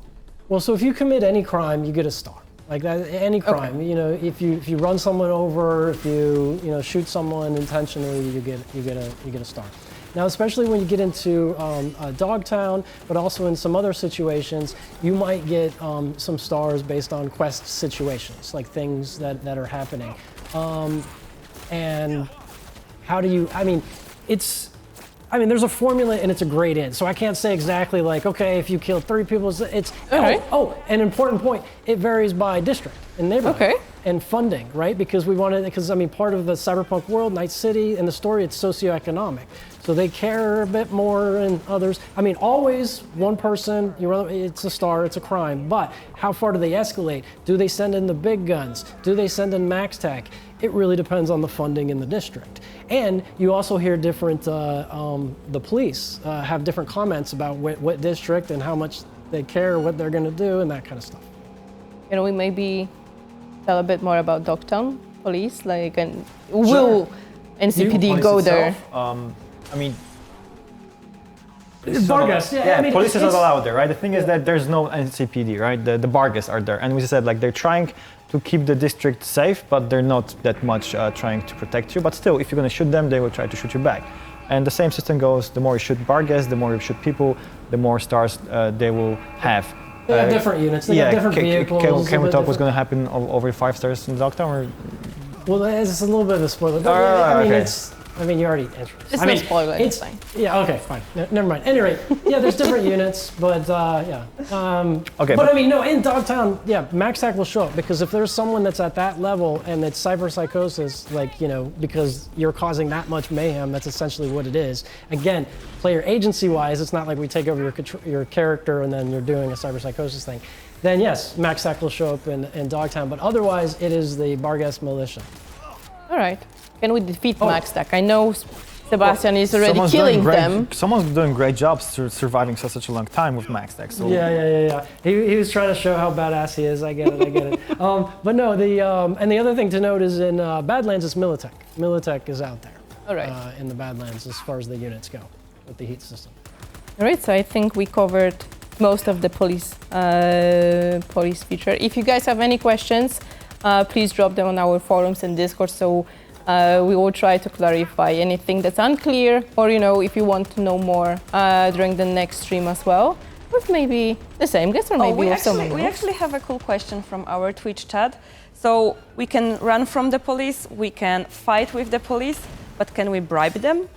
Well, so if you commit any crime, you get a star. Like that, any crime. Okay. If you run someone over, if you shoot someone intentionally, you get a star. Now, especially when you get into Dogtown, but also in some other situations, you might get some stars based on quest situations, like things that are happening. And how do you? There's a formula and it's a gradient, so I can't say exactly like, okay, if you kill 3 people, it's an important point. It varies by district and neighborhood and funding, right? Because part of the Cyberpunk world, Night City, and the story, it's socioeconomic. So they care a bit more than others. Always one person, it's a star, it's a crime. But how far do they escalate? Do they send in the big guns? Do they send in max tech? It really depends on the funding in the district. And you also hear different, the police have different comments about what district and how much they care, what they're gonna do, and that kind of stuff. Can we maybe tell a bit more about Dogtown police? Like, and will NCPD go there? Bargas, police is not allowed there, right? The thing is that there's no NCPD, right? The Bargas are there, and we said like they're trying to keep the district safe, but they're not that much trying to protect you. But still, if you're going to shoot them, they will try to shoot you back. And the same system goes: the more you shoot Bargas, the more you shoot people, the more stars they will have. They have different units. They have different vehicles. Can we talk what's going to happen over 5 stars in Dogtown? Or? Well, it's a little bit of a spoiler. But you already answered it. It's not spoiler, it's fine. Yeah, okay, fine. Never mind. At any rate, there's different units, but in Dogtown, max tech will show up, because if there's someone that's at that level and it's cyberpsychosis, because you're causing that much mayhem, that's essentially what it is. Again, player agency-wise, it's not like we take over your character and then you're doing a cyberpsychosis thing. Then yes, max tech will show up in Dogtown, but otherwise it is the Bargas militia. All right. Can we defeat Max Tech? I know Sebastian is already killing them. Someone's doing great jobs surviving such a long time with Max Tech. So. Yeah. He was trying to show how badass he is. I get it. But no, and the other thing to note is in Badlands, it's Militech. Militech is out there. All right. In the Badlands, as far as the units go, with the heat system. All right. So I think we covered most of the police feature. If you guys have any questions, please drop them on our forums and Discord. So we will try to clarify anything that's unclear, or if you want to know more during the next stream as well, with maybe the same guest or maybe with someone else. We actually have a cool question from our Twitch chat. So we can run from the police, we can fight with the police, but can we bribe them?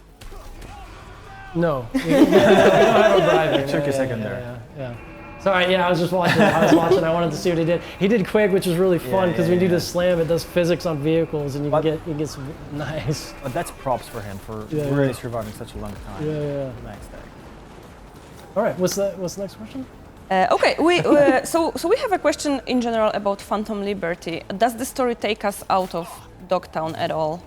No. We don't have a bribe. It took a second there. Yeah. Sorry, I was just watching. I wanted to see what he did. He did quick, which is really fun because when you do the slam, it does physics on vehicles, and you get some nice. But that's props for him for really surviving such a long time. Yeah. Nice day. All right, what's the next question? Okay, so we have a question in general about Phantom Liberty. Does the story take us out of Dogtown at all?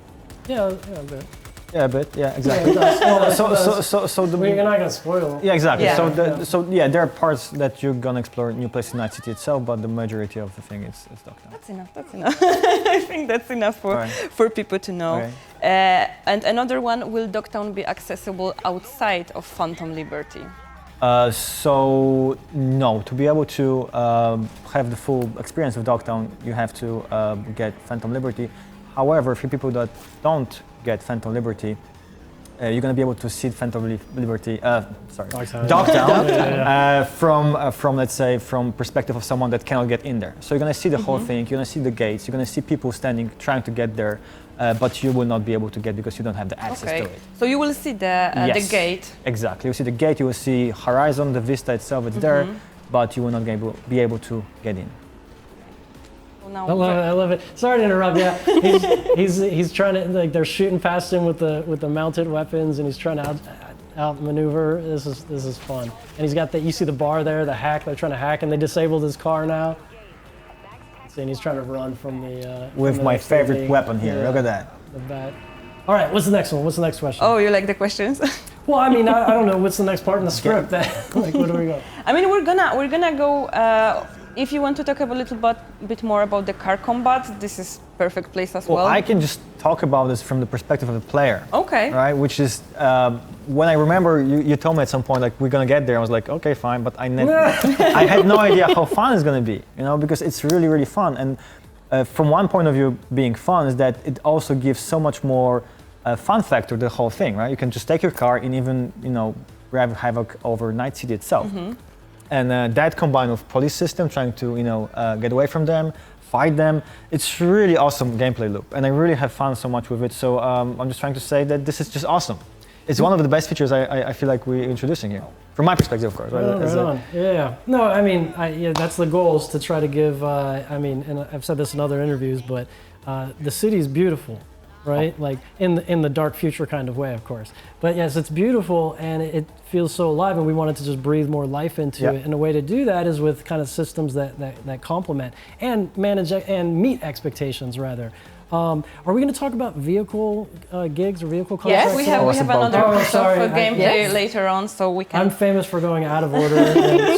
Yeah, a bit. Yeah, a bit. Yeah, exactly. You're not gonna spoil. Yeah, exactly. Yeah. There are parts that you're gonna explore new places in Night City itself, but the majority of the thing is Dogtown. That's enough. I think that's enough for people to know. Okay. And another one: will Dogtown be accessible outside of Phantom Liberty? So no, to be able to have the full experience of Dogtown, you have to get Phantom Liberty. However, for people that don't get Phantom Liberty, you're going to be able to see Phantom Liberty, Dogtown, from let's say from perspective of someone that cannot get in there. So you're going to see the whole thing. You're going to see the gates. You're going to see people standing trying to get there, but you will not be able to get because you don't have the access to it. So you will see the gate. Exactly. You will see the gate. You will see horizon, the vista itself. It's there, but you will not be able to get in. I love it. Sorry to interrupt. Yeah, he's trying to they're shooting past him with the mounted weapons, and he's trying to outmaneuver. This is fun. And he's got you see the bar there, the hack. They're trying to hack, and they disabled his car now. And he's trying to run from the. With my favorite weapon here. Look at that. The bat. All right. What's the next one? What's the next question? Oh, you like the questions? Well, I mean, I don't know. What's the next part in the script? Where do we go? I mean, we're gonna go. If you want to talk a little bit more about the car combat, this is perfect place as well. I can just talk about this from the perspective of the player. Okay. Right, which is when I remember you told me at some point like we're gonna get there. I was like, okay, fine, but I had no idea how fun it's gonna be, because it's really, really fun. And from one point of view, being fun is that it also gives so much more fun factor to the whole thing, right? You can just take your car and even grab havoc over Night City itself. And that combined with police system, trying to get away from them, fight them, it's really awesome gameplay loop, and I really have fun so much with it. So I'm just trying to say that this is just awesome. It's one of the best features I feel like we're introducing here, from my perspective, of course. Right? Right on. Yeah. No, I mean, that's the goal, is to try to give. And I've said this in other interviews, but the city is beautiful. Right, like in the dark future kind of way, of course. But yes, it's beautiful and it feels so alive, and we wanted to just breathe more life into it. And a way to do that is with kind of systems that complement and manage and meet expectations, rather. Are we going to talk about vehicle gigs or vehicle contracts? Yes, we have another gameplay later on, so we can. I'm famous for going out of order.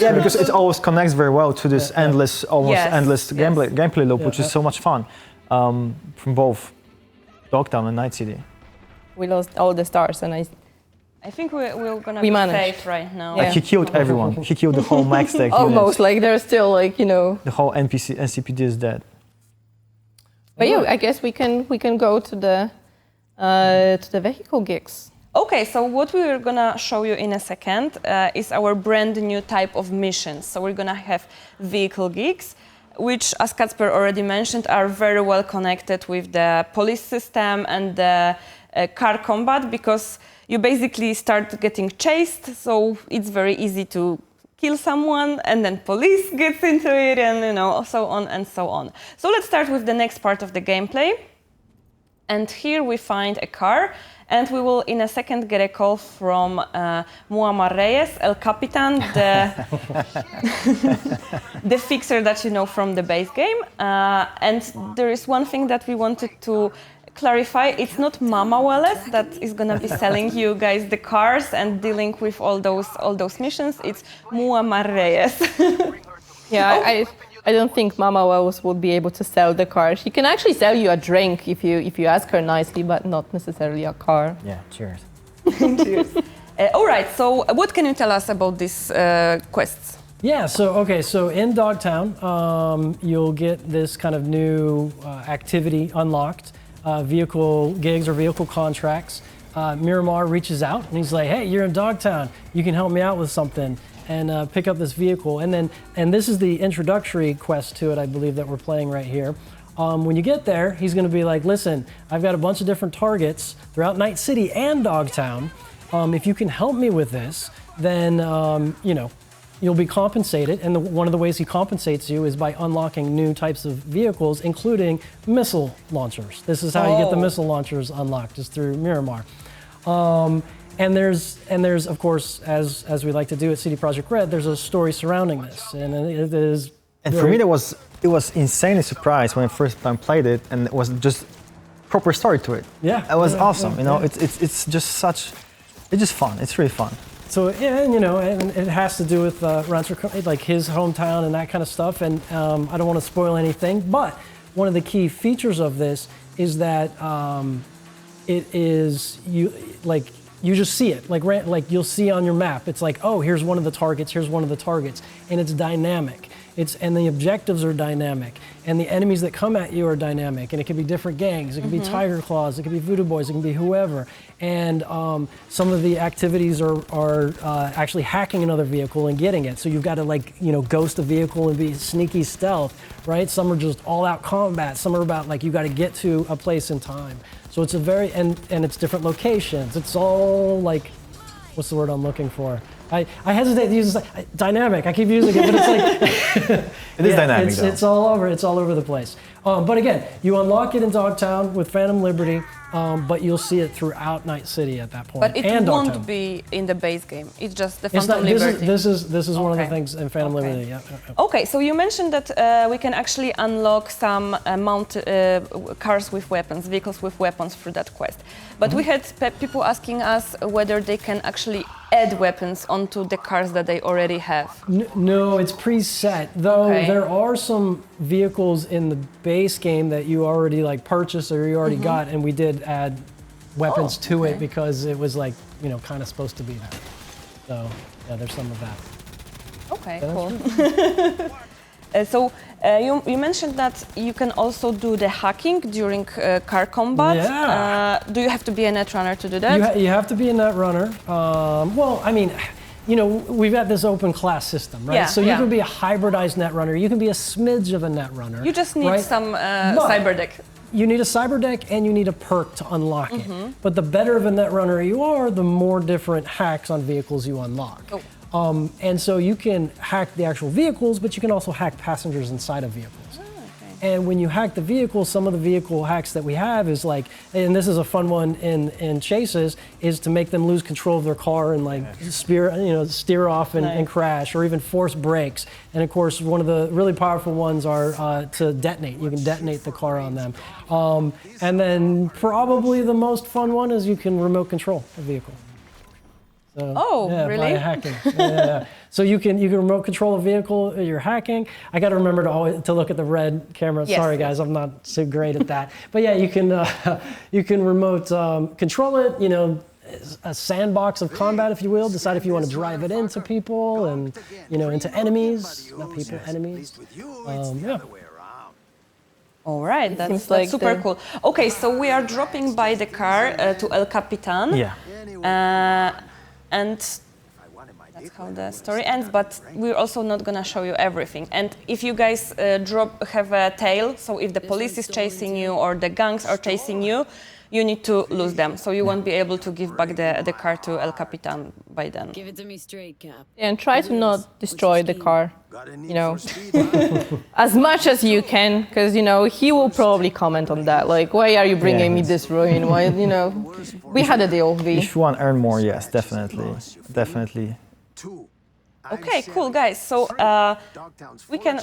Yeah, because it always connects very well to this endless gameplay loop, which is so much fun from both Dogtown and Night City. We lost all the stars, and I think we're gonna be safe right now. Like he killed everyone. He killed the whole max tech. Almost, like there's still The whole NCPD is dead. But I guess we can go to the vehicle gigs. Okay, so what we're gonna show you in a second is our brand new type of missions. So we're gonna have vehicle gigs, which, as Kacper already mentioned, are very well connected with the police system and the car combat, because you basically start getting chased, so it's very easy to kill someone, and then police gets into it, and so on and so on. So let's start with the next part of the gameplay. And here we find a car, and we will in a second get a call from Muammar Reyes, El Capitan, the fixer that you know from the base game. And there is one thing that we wanted to clarify. It's not Mama Wallace that is going to be selling you guys the cars and dealing with all those missions. It's Muammar Reyes. I don't think Mama Wallace would be able to sell the car. She can actually sell you a drink if you ask her nicely, but not necessarily a car. Yeah, cheers. Cheers. All right, so what can you tell us about these quests? Yeah, so in Dogtown, you'll get this kind of new activity unlocked, vehicle gigs or vehicle contracts. Miramar reaches out and he's like, hey, you're in Dogtown, you can help me out with something and pick up this vehicle. And this is the introductory quest to it, I believe, that we're playing right here. When you get there, he's gonna be like, listen, I've got a bunch of different targets throughout Night City and Dogtown. If you can help me with this, then you'll be compensated, and one of the ways he compensates you is by unlocking new types of vehicles, including missile launchers. This is how you get the missile launchers unlocked, is through Miramar. And there's of course, as we like to do at CD Projekt Red, there's a story surrounding this, and it is. And for me, it was insanely surprised when I first time played it, and it was just proper story to it. Yeah, it was awesome. It's just such, it's just fun. It's really fun. So yeah, and it has to do with like his hometown and that kind of stuff. And I don't want to spoil anything, but one of the key features of this is that it is you just see it like you'll see on your map. It's like, oh, here's one of the targets. Here's one of the targets, and it's dynamic. And the objectives are dynamic, and the enemies that come at you are dynamic, and it can be different gangs, it can be Tiger Claws, it can be Voodoo Boys, it can be whoever, and some of the activities are actually hacking another vehicle and getting it, so you've got to ghost a vehicle and be sneaky stealth, right? Some are just all-out combat, some are about you got to get to a place in time. So it's a very, and it's different locations, it's all what's the word I'm looking for? I hesitate to use this, dynamic. I keep using it, but it's it is dynamic. It's all over the place. But again, you unlock it in Dogtown with Phantom Liberty, but you'll see it throughout Night City at that point. But it and won't Dogtown. be in the base game. It's just the It's Phantom not, Liberty. This is one of the things in Phantom Liberty. Yeah. Okay, so you mentioned that we can actually unlock some cars with weapons, vehicles with weapons through that quest. But we had people asking us whether they can actually add weapons onto the cars that they already have. No, it's preset. Though there are some vehicles in the base game that you already purchased or you already got, and we did add weapons to it because it was kind of supposed to be that. So yeah, there's some of that. Okay, cool. So you mentioned that you can also do the hacking during car combat. Yeah. Do you have to be a netrunner to do that? You have to be a netrunner. Well, I mean, we've got this open class system, right? Yeah, so you can be a hybridized netrunner. You can be a smidge of a netrunner. You just need some cyber deck. You need a cyber deck and you need a perk to unlock it. But the better of a netrunner you are, the more different hacks on vehicles you unlock. Oh. And so you can hack the actual vehicles, but you can also hack passengers inside of vehicles. And when you hack the vehicle, some of the vehicle hacks that we have is and this is a fun one in chases, is to make them lose control of their car and steer off and crash, or even force brakes. And of course, one of the really powerful ones are to detonate. You can detonate the car on them. And then probably the most fun one is you can remote control a vehicle. So, really? By hacking. Yeah. So you can remote control a vehicle. You're hacking. I got to remember to look at the red camera. Yes. Sorry, guys, I'm not so great at that. But yeah, you can remote control it. A sandbox of combat, if you will. Decide if you want to drive it into people and into enemies, not people, enemies. All right, that's super cool. Okay, so we are dropping by the car to El Capitan. Yeah. And that's how the story ends, but we're also not gonna show you everything. And if you guys have a tail, so if the police is chasing you or the gangs are chasing you, you need to lose them. So you won't be able to give back the car to El Capitan by then. Give it to me straight, Cap. And try to not destroy the car, as much as you can, because, he will probably comment on that. Why are you bringing me this ruin? Why, we had a deal, V. If you want to earn more, yes, definitely. Definitely. Okay, cool, guys. So we can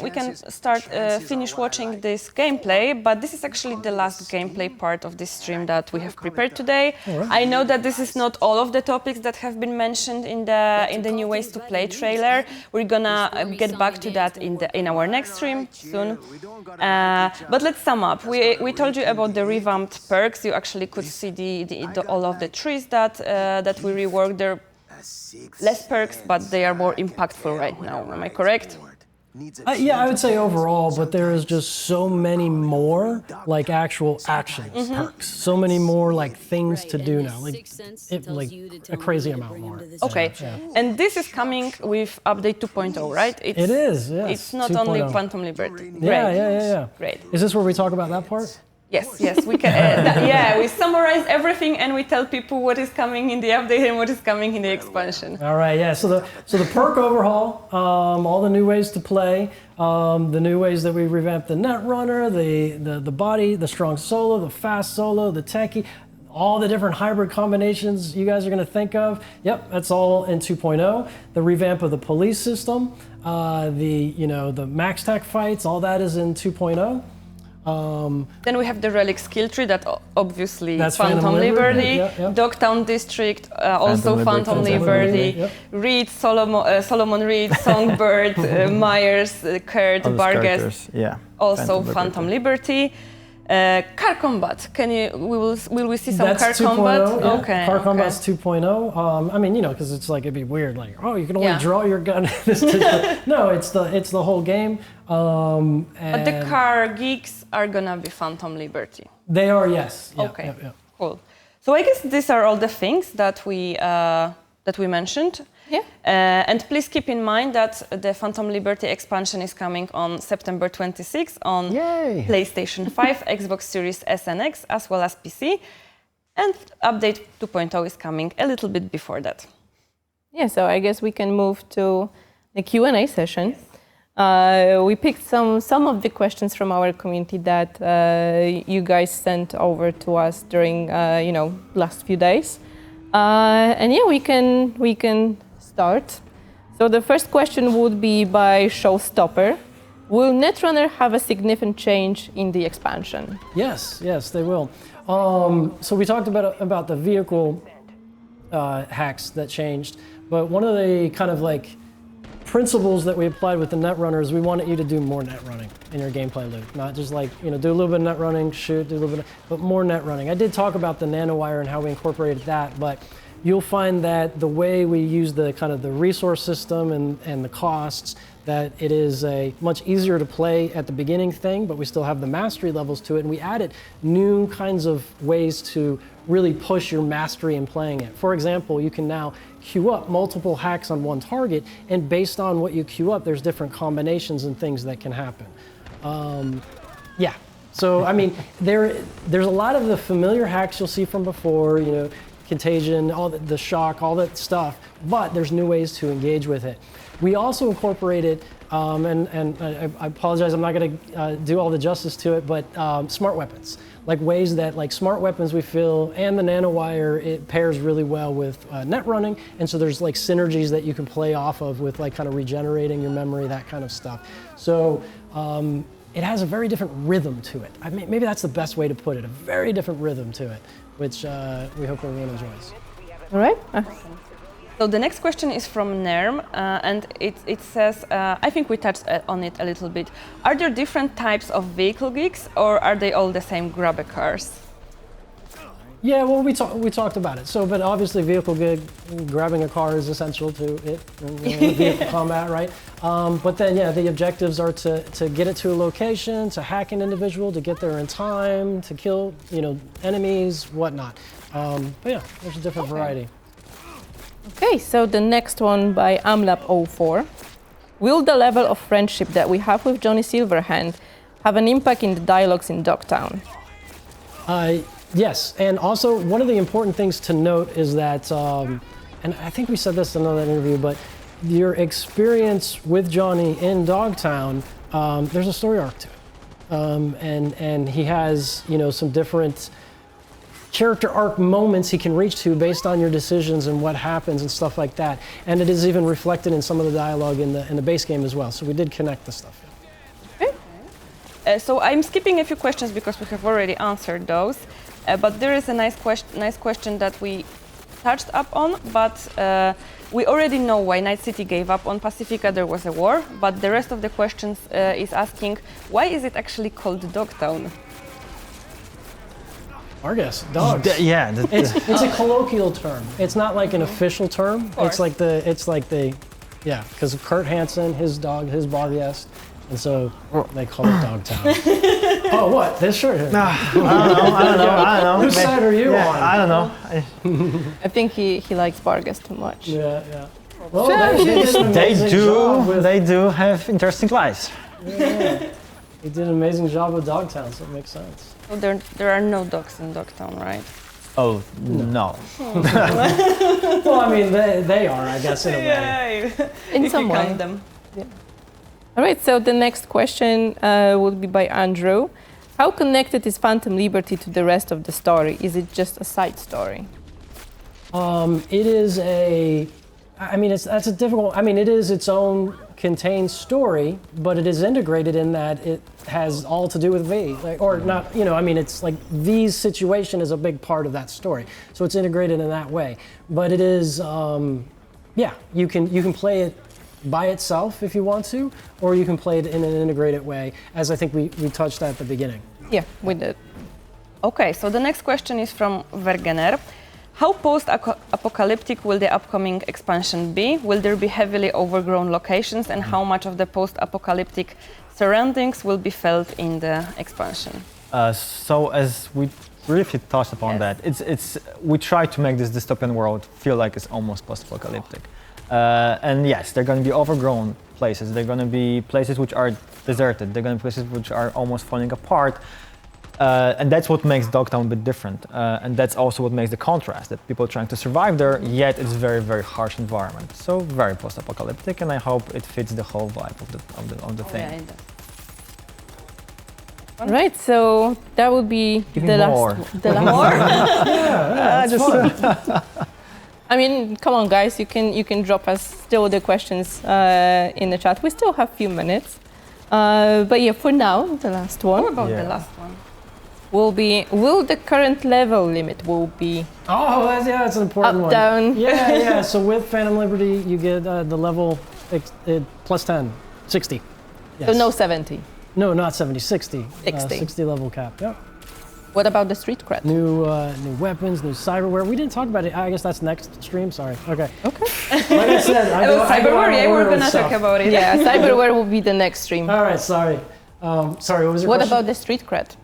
finish watching this gameplay, but this is actually the last gameplay part of this stream that we have prepared today. Right. I know that this is not all of the topics that have been mentioned in the New Ways to Play trailer. We're gonna get back to that in our next stream soon. But let's sum up. We told you about the revamped perks. You actually could see all of the trees that we reworked. They're less perks, but they are more impactful right now. Am I correct? Yeah, I would say overall, but there is just so many more like actual actions, perks. So many more like things to do now, like a crazy amount more. Okay, and this is coming with update 2.0, right? It is, yes. It's not only Phantom Liberty. Yeah. Great. Is this where we talk about that part? Yes, we can. We summarize everything and we tell people what is coming in the update and what is coming in the expansion. All right, yeah. So the perk overhaul, all the new ways to play, the new ways that we revamped the Netrunner, the body, the strong solo, the fast solo, the techie, all the different hybrid combinations you guys are going to think of. Yep, that's all in 2.0. The revamp of the police system, the max tech fights, all that is in 2.0. Then we have the Relic skill tree that obviously that's Phantom Liberty, yeah. Dogtown District, also Phantom Liberty, Reed, Solomon Reed, Songbird, Myers, Kurt, Barghest, also Phantom Liberty. Car combat. Will we see some that's car 2.0, combat? Yeah. Okay. Car combat's 2.0. I mean, because it's like it'd be weird, like, oh, you can only draw your gun. No, it's the whole game. But the car geeks are gonna be Phantom Liberty. They are, yes. Yeah, okay. Yeah. Cool. So I guess these are all the things that we mentioned. Yeah. And please keep in mind that the Phantom Liberty expansion is coming on September 26th on PlayStation 5, Xbox Series S and X, as well as PC. And update 2.0 is coming a little bit before that. Yeah, so I guess we can move to the Q&A session. We picked some of the questions from our community that you guys sent over to us during last few days. And yeah, we can start. So the first question would be by Showstopper. Will Netrunner have a significant change in the expansion? Yes, they will. So we talked about the vehicle hacks that changed, but one of the kind of like principles that we applied with the Netrunner is we wanted you to do more net running in your gameplay loop, not just like do a little bit of net running, shoot, do a little bit, but more net running. I did talk about the nanowire and how we incorporated that, but you'll find that the way we use the kind of the resource system and the costs, that it is a much easier to play at the beginning thing, but we still have the mastery levels to it, and we added new kinds of ways to really push your mastery in playing it. For example, you can now queue up multiple hacks on one target, and based on what you queue up, there's different combinations and things that can happen. So I mean, there's a lot of the familiar hacks you'll see from before, contagion, all the shock, all that stuff, but there's new ways to engage with it. We also incorporated, and I apologize, I'm not going to do all the justice to it, but smart weapons, like ways that like smart weapons we feel, and the nanowire, it pairs really well with net running, and so there's like synergies that you can play off of with like kind of regenerating your memory, that kind of stuff. So it has a very different rhythm to it. Maybe that's the best way to put it, a very different rhythm to it, which we hope everyone enjoys. All right. So the next question is from Nerm, and it says, I think we touched on it a little bit. Are there different types of vehicle geeks, or are they all the same grabber cars? Yeah, well, we talked about it. So, but obviously, vehicle gig, grabbing a car is essential to it, vehicle combat, right? But then, yeah, the objectives are to get it to a location, to hack an individual, to get there in time, to kill, enemies, whatnot. But yeah, there's a different variety. Okay, so the next one by Amlab04. Will the level of friendship that we have with Johnny Silverhand have an impact in the dialogues in Dogtown? Yes, and also one of the important things to note is that, and I think we said this in another interview, but your experience with Johnny in Dogtown, there's a story arc to it. And he has, some different character arc moments he can reach to based on your decisions and what happens and stuff like that. And it is even reflected in some of the dialogue in the base game as well. So we did connect the stuff. Okay. So I'm skipping a few questions because we have already answered those. But there is a nice question that we touched up on, but we already know why Night City gave up on Pacifica. There was a war, but the rest of the questions is asking, why is it actually called Dogtown? Argus, dogs. It's a colloquial term. It's not like an official term. It's like yeah, because of Kurt Hansen, his dog, his Bargest, and so they call it Dogtown. Oh, what? This shirt here. I don't know. Whose side are you on? I don't know. I think he likes Bargas too much. Yeah. Well, they do have interesting lives. Yeah. He did an amazing job with Dogtown, so it makes sense. So there are no dogs in Dogtown, right? Oh, no. Well, I mean, they are, I guess, in a way. In some way. Them. Yeah. All right, so the next question will be by Andrew. How connected is Phantom Liberty to the rest of the story? Is it just a side story? It is that's a difficult, it is its own contained story, but it is integrated in that it has all to do with V. It's like V's situation is a big part of that story. So it's integrated in that way. But it is, you can play it by itself if you want to, or you can play it in an integrated way, as I think we touched at the beginning. Yeah, we did. Okay, so the next question is from Vergener. How post-apocalyptic will the upcoming expansion be? Will there be heavily overgrown locations, and how much of the post-apocalyptic surroundings will be felt in the expansion? So as we briefly touched upon that, we try to make this dystopian world feel like it's almost post-apocalyptic. And yes, they're going to be overgrown places. They're going to be places which are deserted. They're going to be places which are almost falling apart. And that's what makes Dogtown a bit different. And that's also what makes the contrast, that people are trying to survive there, yet it's a very, very harsh environment. So very post-apocalyptic, and I hope it fits the whole vibe of the thing. Yeah, it does. Right, so that would be the last. The last one. I mean, come on, guys! You can drop us still the questions in the chat. We still have a few minutes, but yeah, for now, the last one. What about the last one? Will the current level limit will be? Oh, that's an important one. Down. Yeah. So with Phantom Liberty, you get the level plus 10, 60. Yes. So no 70. No, not 70, 60. 60. 60 level cap. Yep. What about the street cred? New weapons, new cyberware. We didn't talk about it. I guess that's next stream. Sorry. Okay. Like I said, cyberware. We're gonna talk about it. Yeah, cyberware will be the next stream. All right. Sorry. Sorry. What was your question? What about the street cred?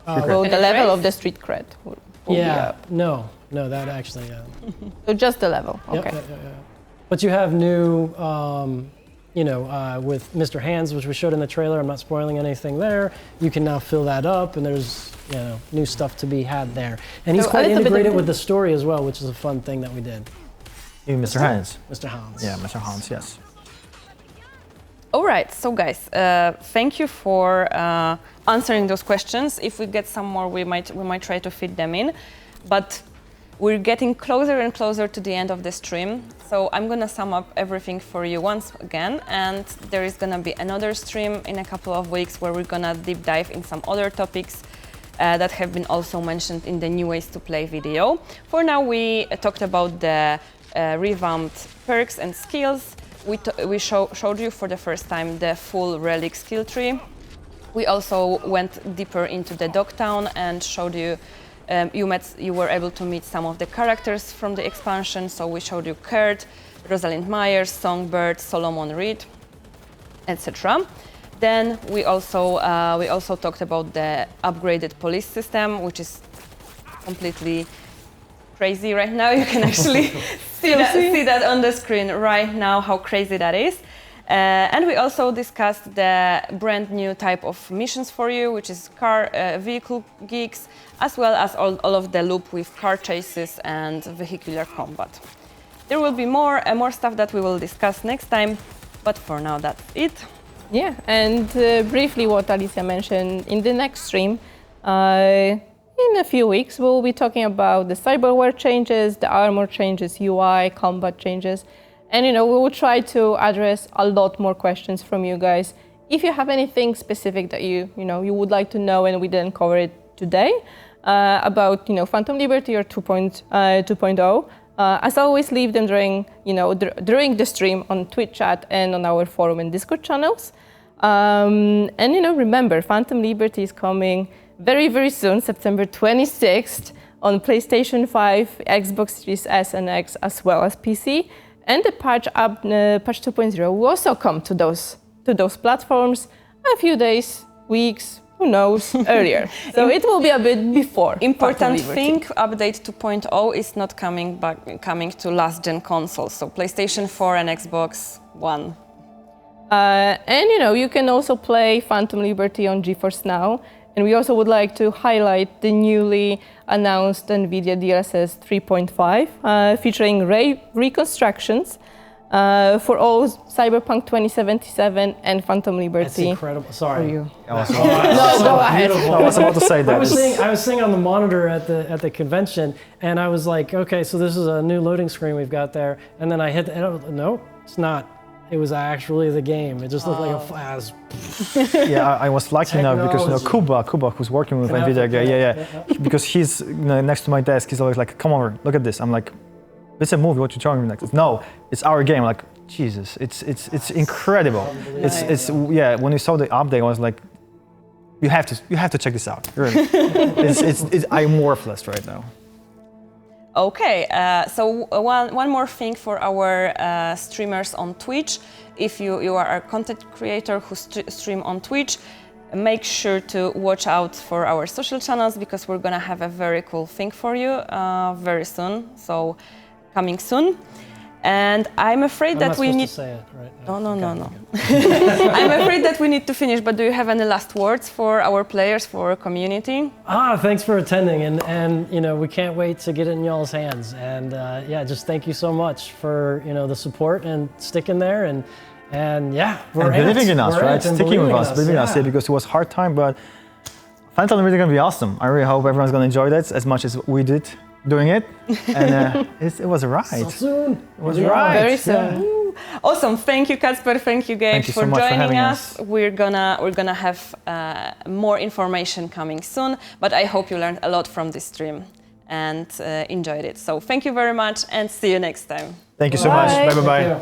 Will the level of the street cred will be up? No, that actually. So just the level. Okay. Yep. But you have new. With Mr. Hands, which we showed in the trailer, I'm not spoiling anything there. You can now fill that up, and there's new stuff to be had there. And he's quite integrated with the story as well, which is a fun thing that we did. Even Mr. Hans. Mr. Hans. Yeah, Mr. Hans. Yes. All right, so guys, thank you for answering those questions. If we get some more, we might try to fit them in, but we're getting closer and closer to the end of the stream. So I'm gonna sum up everything for you once again, and there is gonna be another stream in a couple of weeks where we're gonna deep dive in some other topics that have been also mentioned in the New Ways to Play video. For now, we talked about the revamped perks and skills. We showed you for the first time the full Relic skill tree. We also went deeper into the Dogtown and showed you, you were able to meet some of the characters from the expansion. So we showed you Kurt, Rosalind Myers, Songbird, Solomon Reed, etc. Then we also talked about the upgraded police system, which is completely crazy right now. You can actually see that on the screen right now, how crazy that is. And we also discussed the brand new type of missions for you, which is vehicle geeks, as well as all of the loop with car chases and vehicular combat. There will be more stuff that we will discuss next time, but for now that's it. Yeah, and briefly what Alicia mentioned, in the next stream, in a few weeks, we'll be talking about the cyberware changes, the armor changes, UI, combat changes. And, we will try to address a lot more questions from you guys. If you have anything specific that you would like to know and we didn't cover it today about, Phantom Liberty or 2.0, as always, leave them during the stream on Twitch chat and on our forum and Discord channels. And, remember, Phantom Liberty is coming very, very soon, September 26th, on PlayStation 5, Xbox Series S and X, as well as PC. And the patch 2.0 will also come to those platforms a few days, weeks, who knows, earlier. So it will be a bit before. Important thing, update 2.0 is not coming to last gen consoles, so PlayStation 4 and Xbox One. And you can also play Phantom Liberty on GeForce Now. And we also would like to highlight the newly announced NVIDIA DLSS 3.5, featuring reconstructions for all Cyberpunk 2077 and Phantom Liberty. That's incredible. Sorry. No, go ahead. I was about to say that. I was seeing on the monitor at the convention, and I was like, okay, so this is a new loading screen we've got there. And then I hit no, it's not. It was actually the game. It just looked like a flash. Yeah, I was lucky enough because Kuba, who's working with NVIDIA, because he's next to my desk. He's always like, "Come over, look at this." I'm like, "It's a movie. What you showing me next?" No, it's our game. I'm like, Jesus, it's incredible. It's when we saw the update, I was like, you have to check this out. Really, I'm worthless right now. Okay, so one more thing for our streamers on Twitch. If you are a content creator who stream on Twitch, make sure to watch out for our social channels because we're gonna have a very cool thing for you very soon. So coming soon. And I'm afraid that we need. To say it right now. No. I'm afraid that we need to finish. But do you have any last words for our players, for our community? Thanks for attending, and we can't wait to get it in y'all's hands. And just thank you so much for the support and sticking there, and we're believing in us, right? Sticking with us, believing in us, because it was a hard time, but Phantom Liberty is gonna be awesome. I really hope everyone's gonna enjoy that as much as we did doing it, and it was a ride. So soon. It was a ride. Very soon. Yeah. Awesome. Thank you, Kasper. Thank you, Gabe, for joining us. We're gonna have more information coming soon, but I hope you learned a lot from this stream and enjoyed it. So thank you very much, and see you next time. Thank you so much. Bye bye.